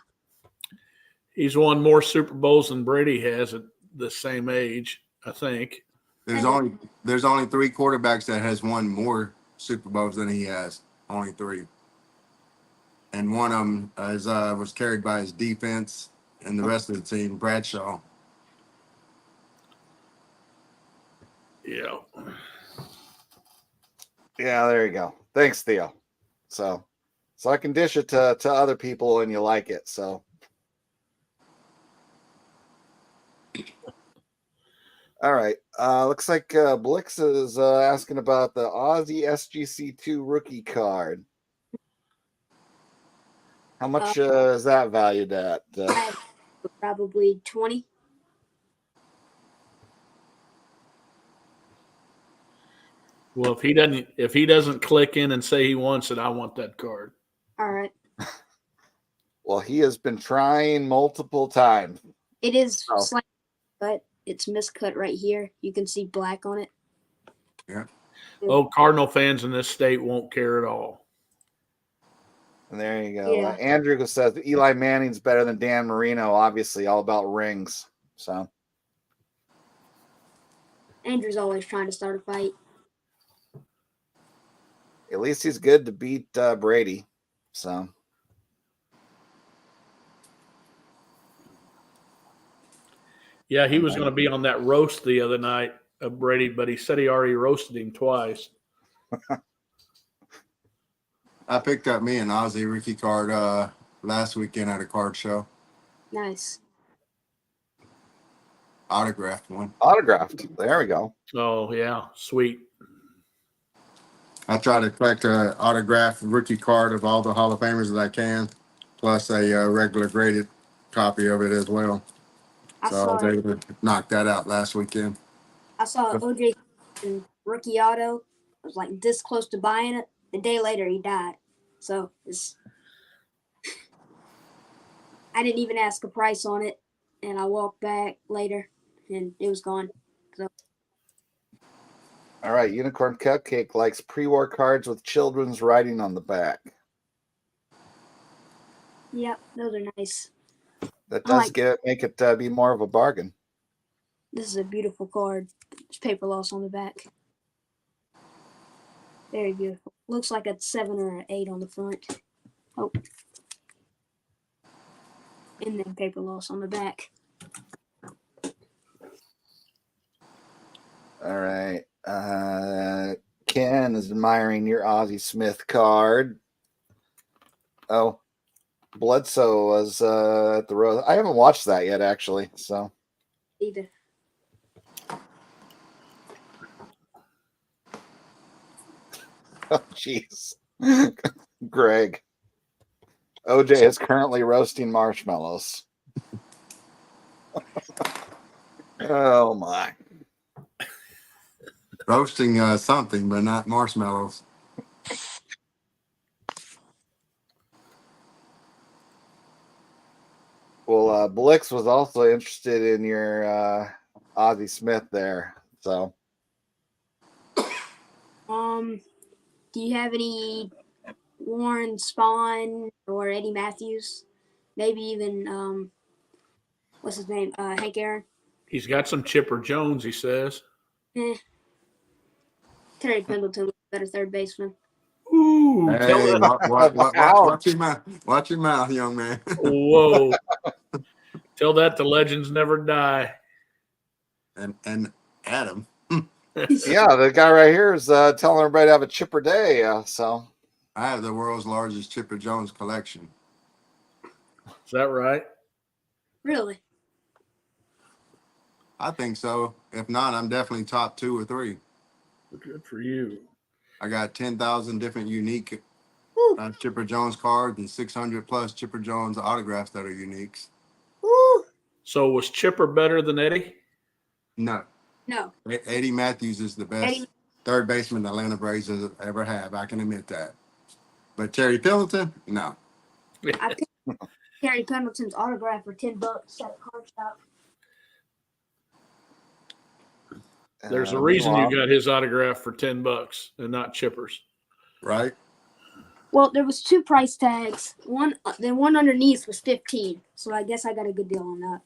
He's won more Super Bowls than Brady has at the same age, I think.
There's only 3 quarterbacks that has won more Super Bowls than he has, only 3. And one of them was carried by his defense, and the rest of the team, Bradshaw.
Yeah.
Yeah, there you go. Thanks, Theo. So I can dish it to other people and you like it. So all right. Looks like Blix is asking about the Aussie SGC2 rookie card. How much is that valued at?
Probably 20.
Well, if he doesn't click in and say he wants it, I want that card.
All right.
Well, he has been trying multiple times.
It is
Oh.
slightly cut. It's miscut right here. You can see black on it.
Yeah.
Oh, Cardinal fans in this state won't care at all.
And there you go.
Yeah.
Andrew says Eli Manning's better than Dan Marino. Obviously, all about rings. So
Andrew's always trying to start a fight.
at least he's good to beat Brady. So
Yeah, he was going to be on that roast the other night of Brady, but he said he already roasted him twice.
I picked up me an Aussie rookie card last weekend at a card show.
Nice.
Autographed one.
autographed. There we go.
Oh, yeah, sweet.
I try to collect an autographed rookie card of all the Hall of Famers that I can, plus a regular graded copy of it as well.
I
So I was
saw
able to knock that out last weekend.
OJ rookie auto. I was like this close to buying it. The day later, he died. So I didn't even ask a price on it, and I walked back later, and it was gone. So
All right. Unicorn Cupcake likes pre-war cards with children's writing on the back.
yeah, those are nice.
That
I
does
like-
make it be more of a bargain.
This is a beautiful card. There's paper loss on the back. Very beautiful. Looks like a 7 or an 8 on the front. Oh. And then paper loss on the back.
All right. Ken is admiring your Ozzie Smith card. Oh, Bledsoe was at the Rose. I haven't watched that yet, actually. So
Either.
oh, jeez. Greg. OJ is currently roasting marshmallows. Oh, my.
Roasting something, but not marshmallows.
Well, Blix was also interested in your Ozzie Smith there. So,
Do you have any Warren Spahn or Eddie Matthews? Maybe even what's his name? Hank Aaron.
He's got some Chipper Jones, he says.
Terry Pendleton was a better third baseman.
Ooh,
Hey, watch your mouth. Watch your mouth, young man.
Whoa. Tell that the legends never die.
And Adam.
yeah, the guy right here is telling everybody to have a chipper day. So,
I have the world's largest Chipper Jones collection.
Is that right?
Really?
I think so. If not, I'm definitely top 2 or 3.
Good for you.
I got 10,000 different unique Chipper Jones cards and 600 plus Chipper Jones autographs that are uniques.
Woo!
So was Chipper better than Eddie?
No.
No.
Eddie Matthews is the best third baseman the Atlanta Braves has ever have. I can admit that. But Terry Pendleton, no.
I picked Terry Pendleton's autograph for $10 at a card shop.
There's a reason you got his autograph for $10 and not Chipper's.
Right?
Well, there was 2 price tags. One underneath was $15. So I guess I got a good deal on that.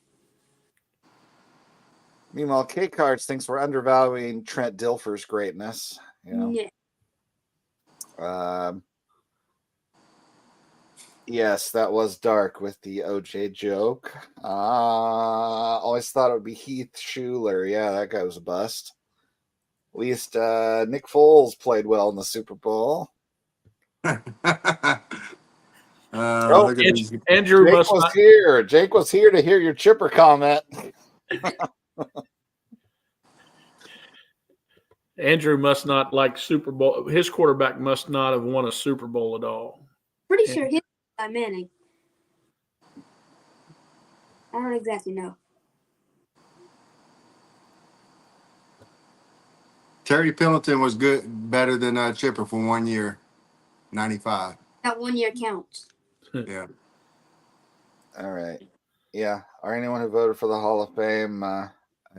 meanwhile, K Cards thinks we're undervaluing Trent Dilfer's greatness. You know?
Yeah.
Yes, that was dark with the OJ joke. Always thought it would be Heath Schuler. Yeah, that guy was a bust. At least Nick Foles played well in the Super Bowl.
Look at these.
Andrew
Jake
must
was
not.
here. Jake was here to hear your chipper comment.
Andrew must not like Super Bowl. His quarterback must not have won a Super Bowl at all.
Pretty sure his by Manning. I don't exactly know.
Terry Pendleton was better than Chipper for 1 year, 95.
That 1 year counts.
Yeah.
All right. Yeah. Or anyone who voted for the Hall of Fame, I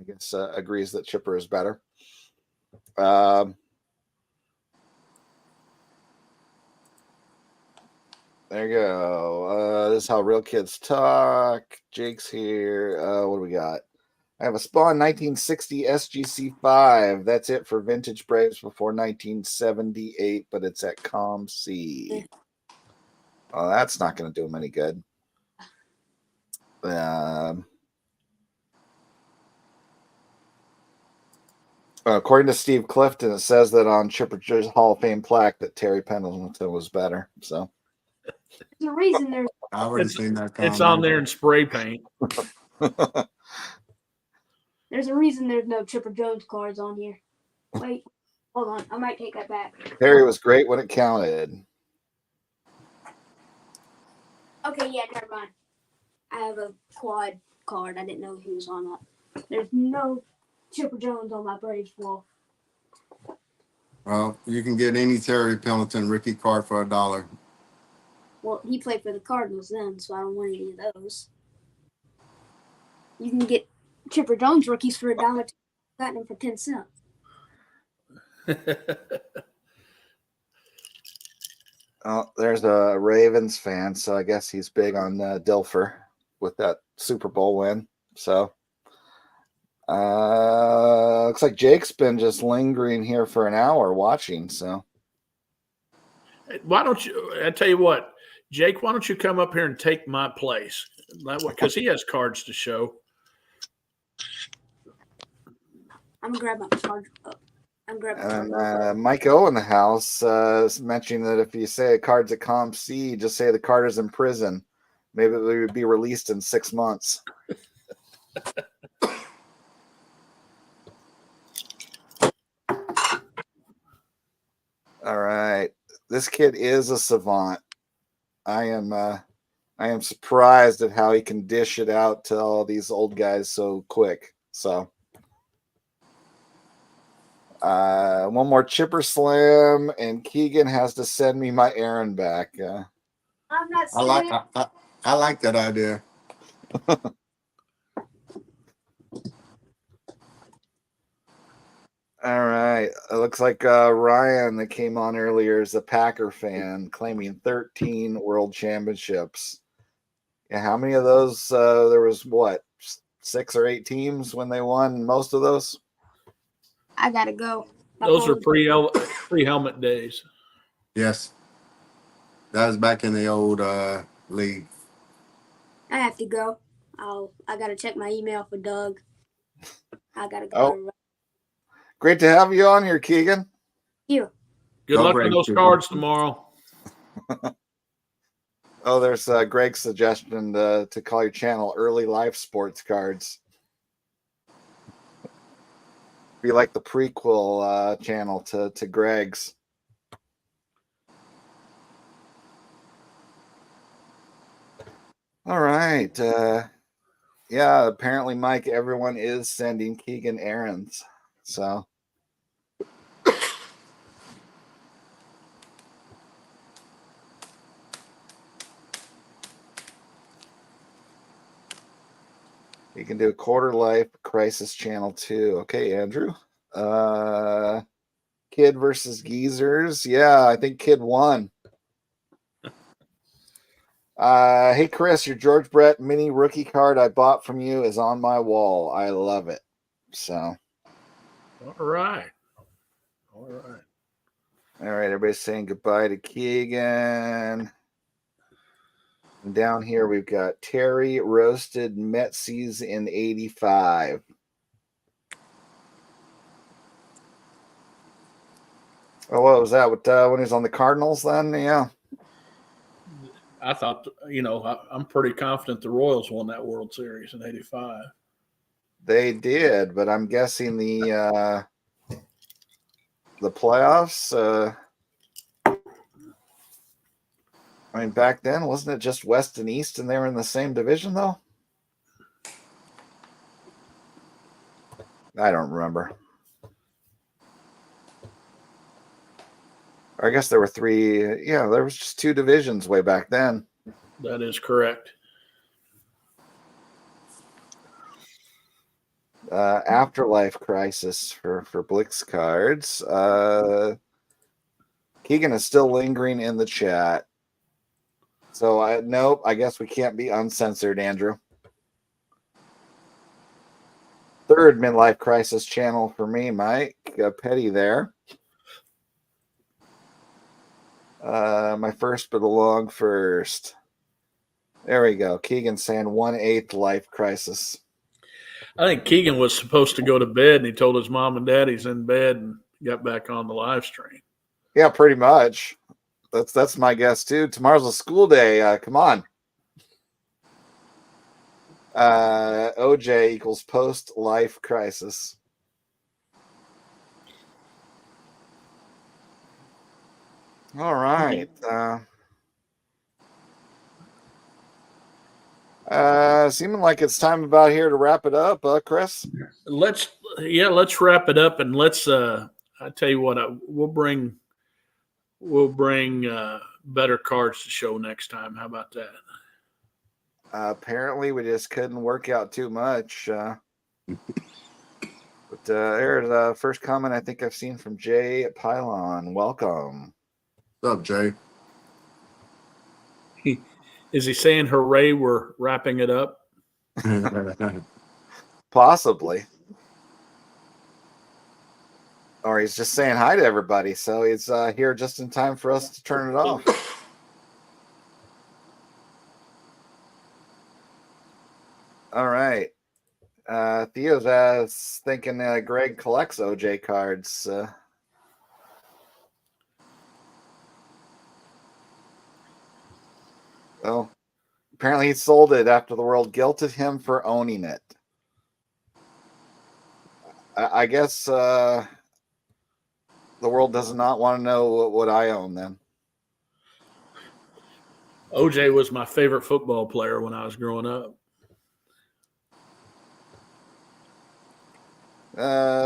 guess, agrees that Chipper is better. There you go. This is how real kids talk. Jake's here. What do we got? I have a Spawn 1960 SGC5. That's it for vintage Braves before 1978, but it's at Com C. Oh, that's not going to do them any good. According to Steve Clifton, it says that on Chipper Joe's Hall of Fame plaque that Terry Pendleton was better. So
There's a reason there's
I already seen that
It's on
comment.
there in spray paint.
there's a reason there's no Chipper Jones cards on here. Wait, hold on. I might take that back.
Terry was great when it counted.
Okay, yeah, never mind. I have a quad card. I didn't know he was on that. There's no Chipper Jones on my Braves wall.
Well, you can get any Terry Pendleton rookie card for $1.
Well, he played for the Cardinals then, so I don't want any of those. You can get Chipper Jones rookies for $1. Got them for 10 cents.
Oh, there's a Ravens fan, so I guess he's big on Dilfer with that Super Bowl win. So looks like Jake's been just lingering here for an hour watching. So
Why don't you? I tell you what, Jake. Why don't you come up here and take my place? That way, because he has cards to show.
I'm gonna grab my charger up. I'm grabbing my
and
charger up.
Mike O in the house is mentioning that if you say a card's at Comp C, just say the card is in prison. Maybe it would be released in 6 months. All right. This kid is a savant. I am surprised at how he can dish it out to all these old guys so quick. So one more chipper slam, and Keegan has to send me my errand back.
I'm not
I like
scared.
I like that idea.
All right. It looks like Ryan that came on earlier is a Packer fan, claiming 13 world championships. Yeah, how many of those? There was what, 6 or 8 teams when they won most of those?
I gotta go.
Those are pre-helmet days.
Yes. That was back in the old league.
I have to go. I gotta check my email for Doug. I gotta go.
Oh, great to have you on here, Keegan.
You.
Good
Go
luck with
Braves,
those
Keegan.
cards tomorrow.
Oh, there's Greg's suggestion to call your channel Early Life Sports Cards. Be like the prequel channel to Greg's. All right. Yeah, apparently, Mike, everyone is sending Keegan errands. So you can do a quarter life crisis channel too. Okay, Andrew. Kid versus Geezers. Yeah, I think Kid won. Hey Chris, your George Brett mini rookie card I bought from you is on my wall. I love it. So
All right.
all right, everybody's saying goodbye to Keegan. And down here we've got Terry Roasted Metsies in 85. Oh, what was that? When he was on the Cardinals then? Yeah.
I thought, I'm pretty confident the Royals won that World Series in '85.
They did, but I'm guessing the playoffs. I mean, back then, wasn't it just West and East, and they were in the same division, though? I don't remember. I guess there were three. Yeah, there was just two divisions way back then.
That is correct.
Afterlife Crisis for Blix cards. Keegan is still lingering in the chat. So nope, I guess we can't be uncensored, Andrew. Third midlife crisis channel for me, Mike. Petty there. My first but a long first. There we go. Keegan saying 1/8 life crisis.
I think Keegan was supposed to go to bed, and he told his mom and dad he's in bed and got back on the live stream.
Yeah, pretty much. That's my guess too. Tomorrow's a school day. Come on. OJ equals post life crisis. All right. Seeming like it's time about here to wrap it up, Chris.
Let's wrap it up, and let's. I tell you what, we'll bring better cards to show next time. How about that?
Apparently, we just couldn't work out too much. But there's the first comment I think I've seen from Jay Pylon. Welcome.
What's up, Jay?
Is he saying hooray, we're wrapping it up?
Possibly. Or he's just saying hi to everybody. So he's here just in time for us to turn it off. All right. Theo's thinking Greg collects OJ cards. Well, apparently he sold it after the world guilted him for owning it. I guess the world does not want to know what I own then.
OJ was my favorite football player when I was growing up.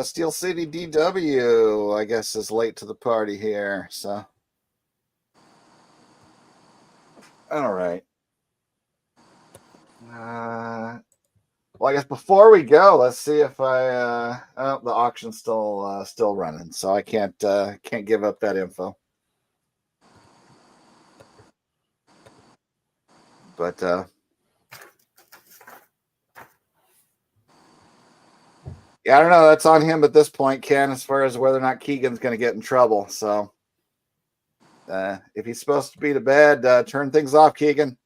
Steel City DW, I guess, is late to the party here. So, all right. Well, I guess before we go, let's see if the auction's still running, so I can't give up that info. But yeah, I don't know. That's on him at this point, Ken, as far as whether or not Keegan's going to get in trouble. So if he's supposed to be to bed, turn things off, Keegan.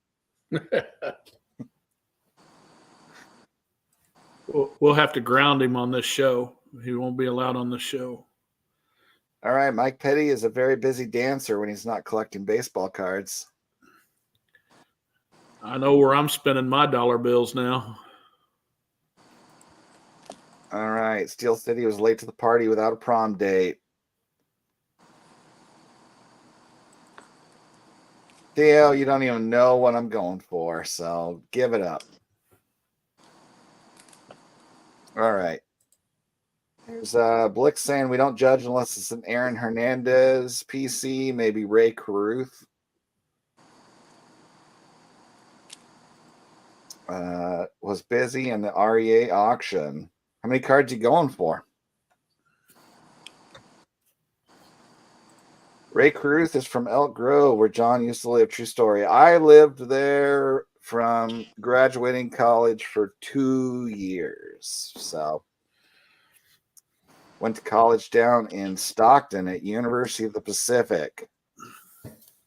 We'll have to ground him on this show. He won't be allowed on the show.
All right. Mike Petty is a very busy dancer when he's not collecting baseball cards.
I know where I'm spending my dollar bills now.
All right. Steel City was late to the party without a prom date. Theo, you don't even know what I'm going for, so give it up. All right. There's Blix saying we don't judge unless it's an Aaron Hernandez PC, maybe Ray Caruth. Was busy in the REA auction. How many cards you going for? Ray Caruth is from Elk Grove, where John used to live. True story. I lived there from graduating college for 2 years. So went to college down in Stockton at University of the Pacific,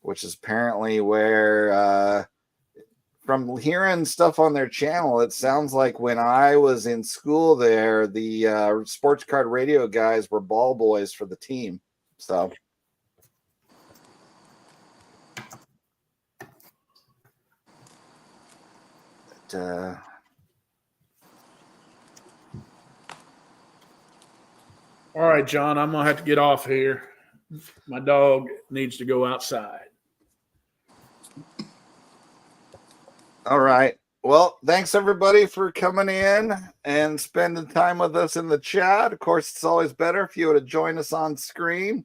which is apparently where from hearing stuff on their channel, it sounds like when I was in school there, the sports card radio guys were ball boys for the team. So. But,
All right, John, I'm going to have to get off here. My dog needs to go outside.
all right. Well, thanks everybody for coming in and spending time with us in the chat. Of course, it's always better if you would have joined us on screen.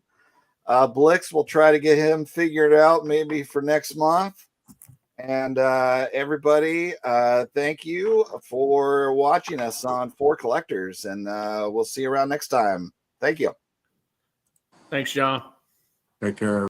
Blix, we'll try to get him figured out maybe for next month. And everybody, thank you for watching us on For Collectors, and we'll see you around next time. Thank you.
Thanks, John.
Take care.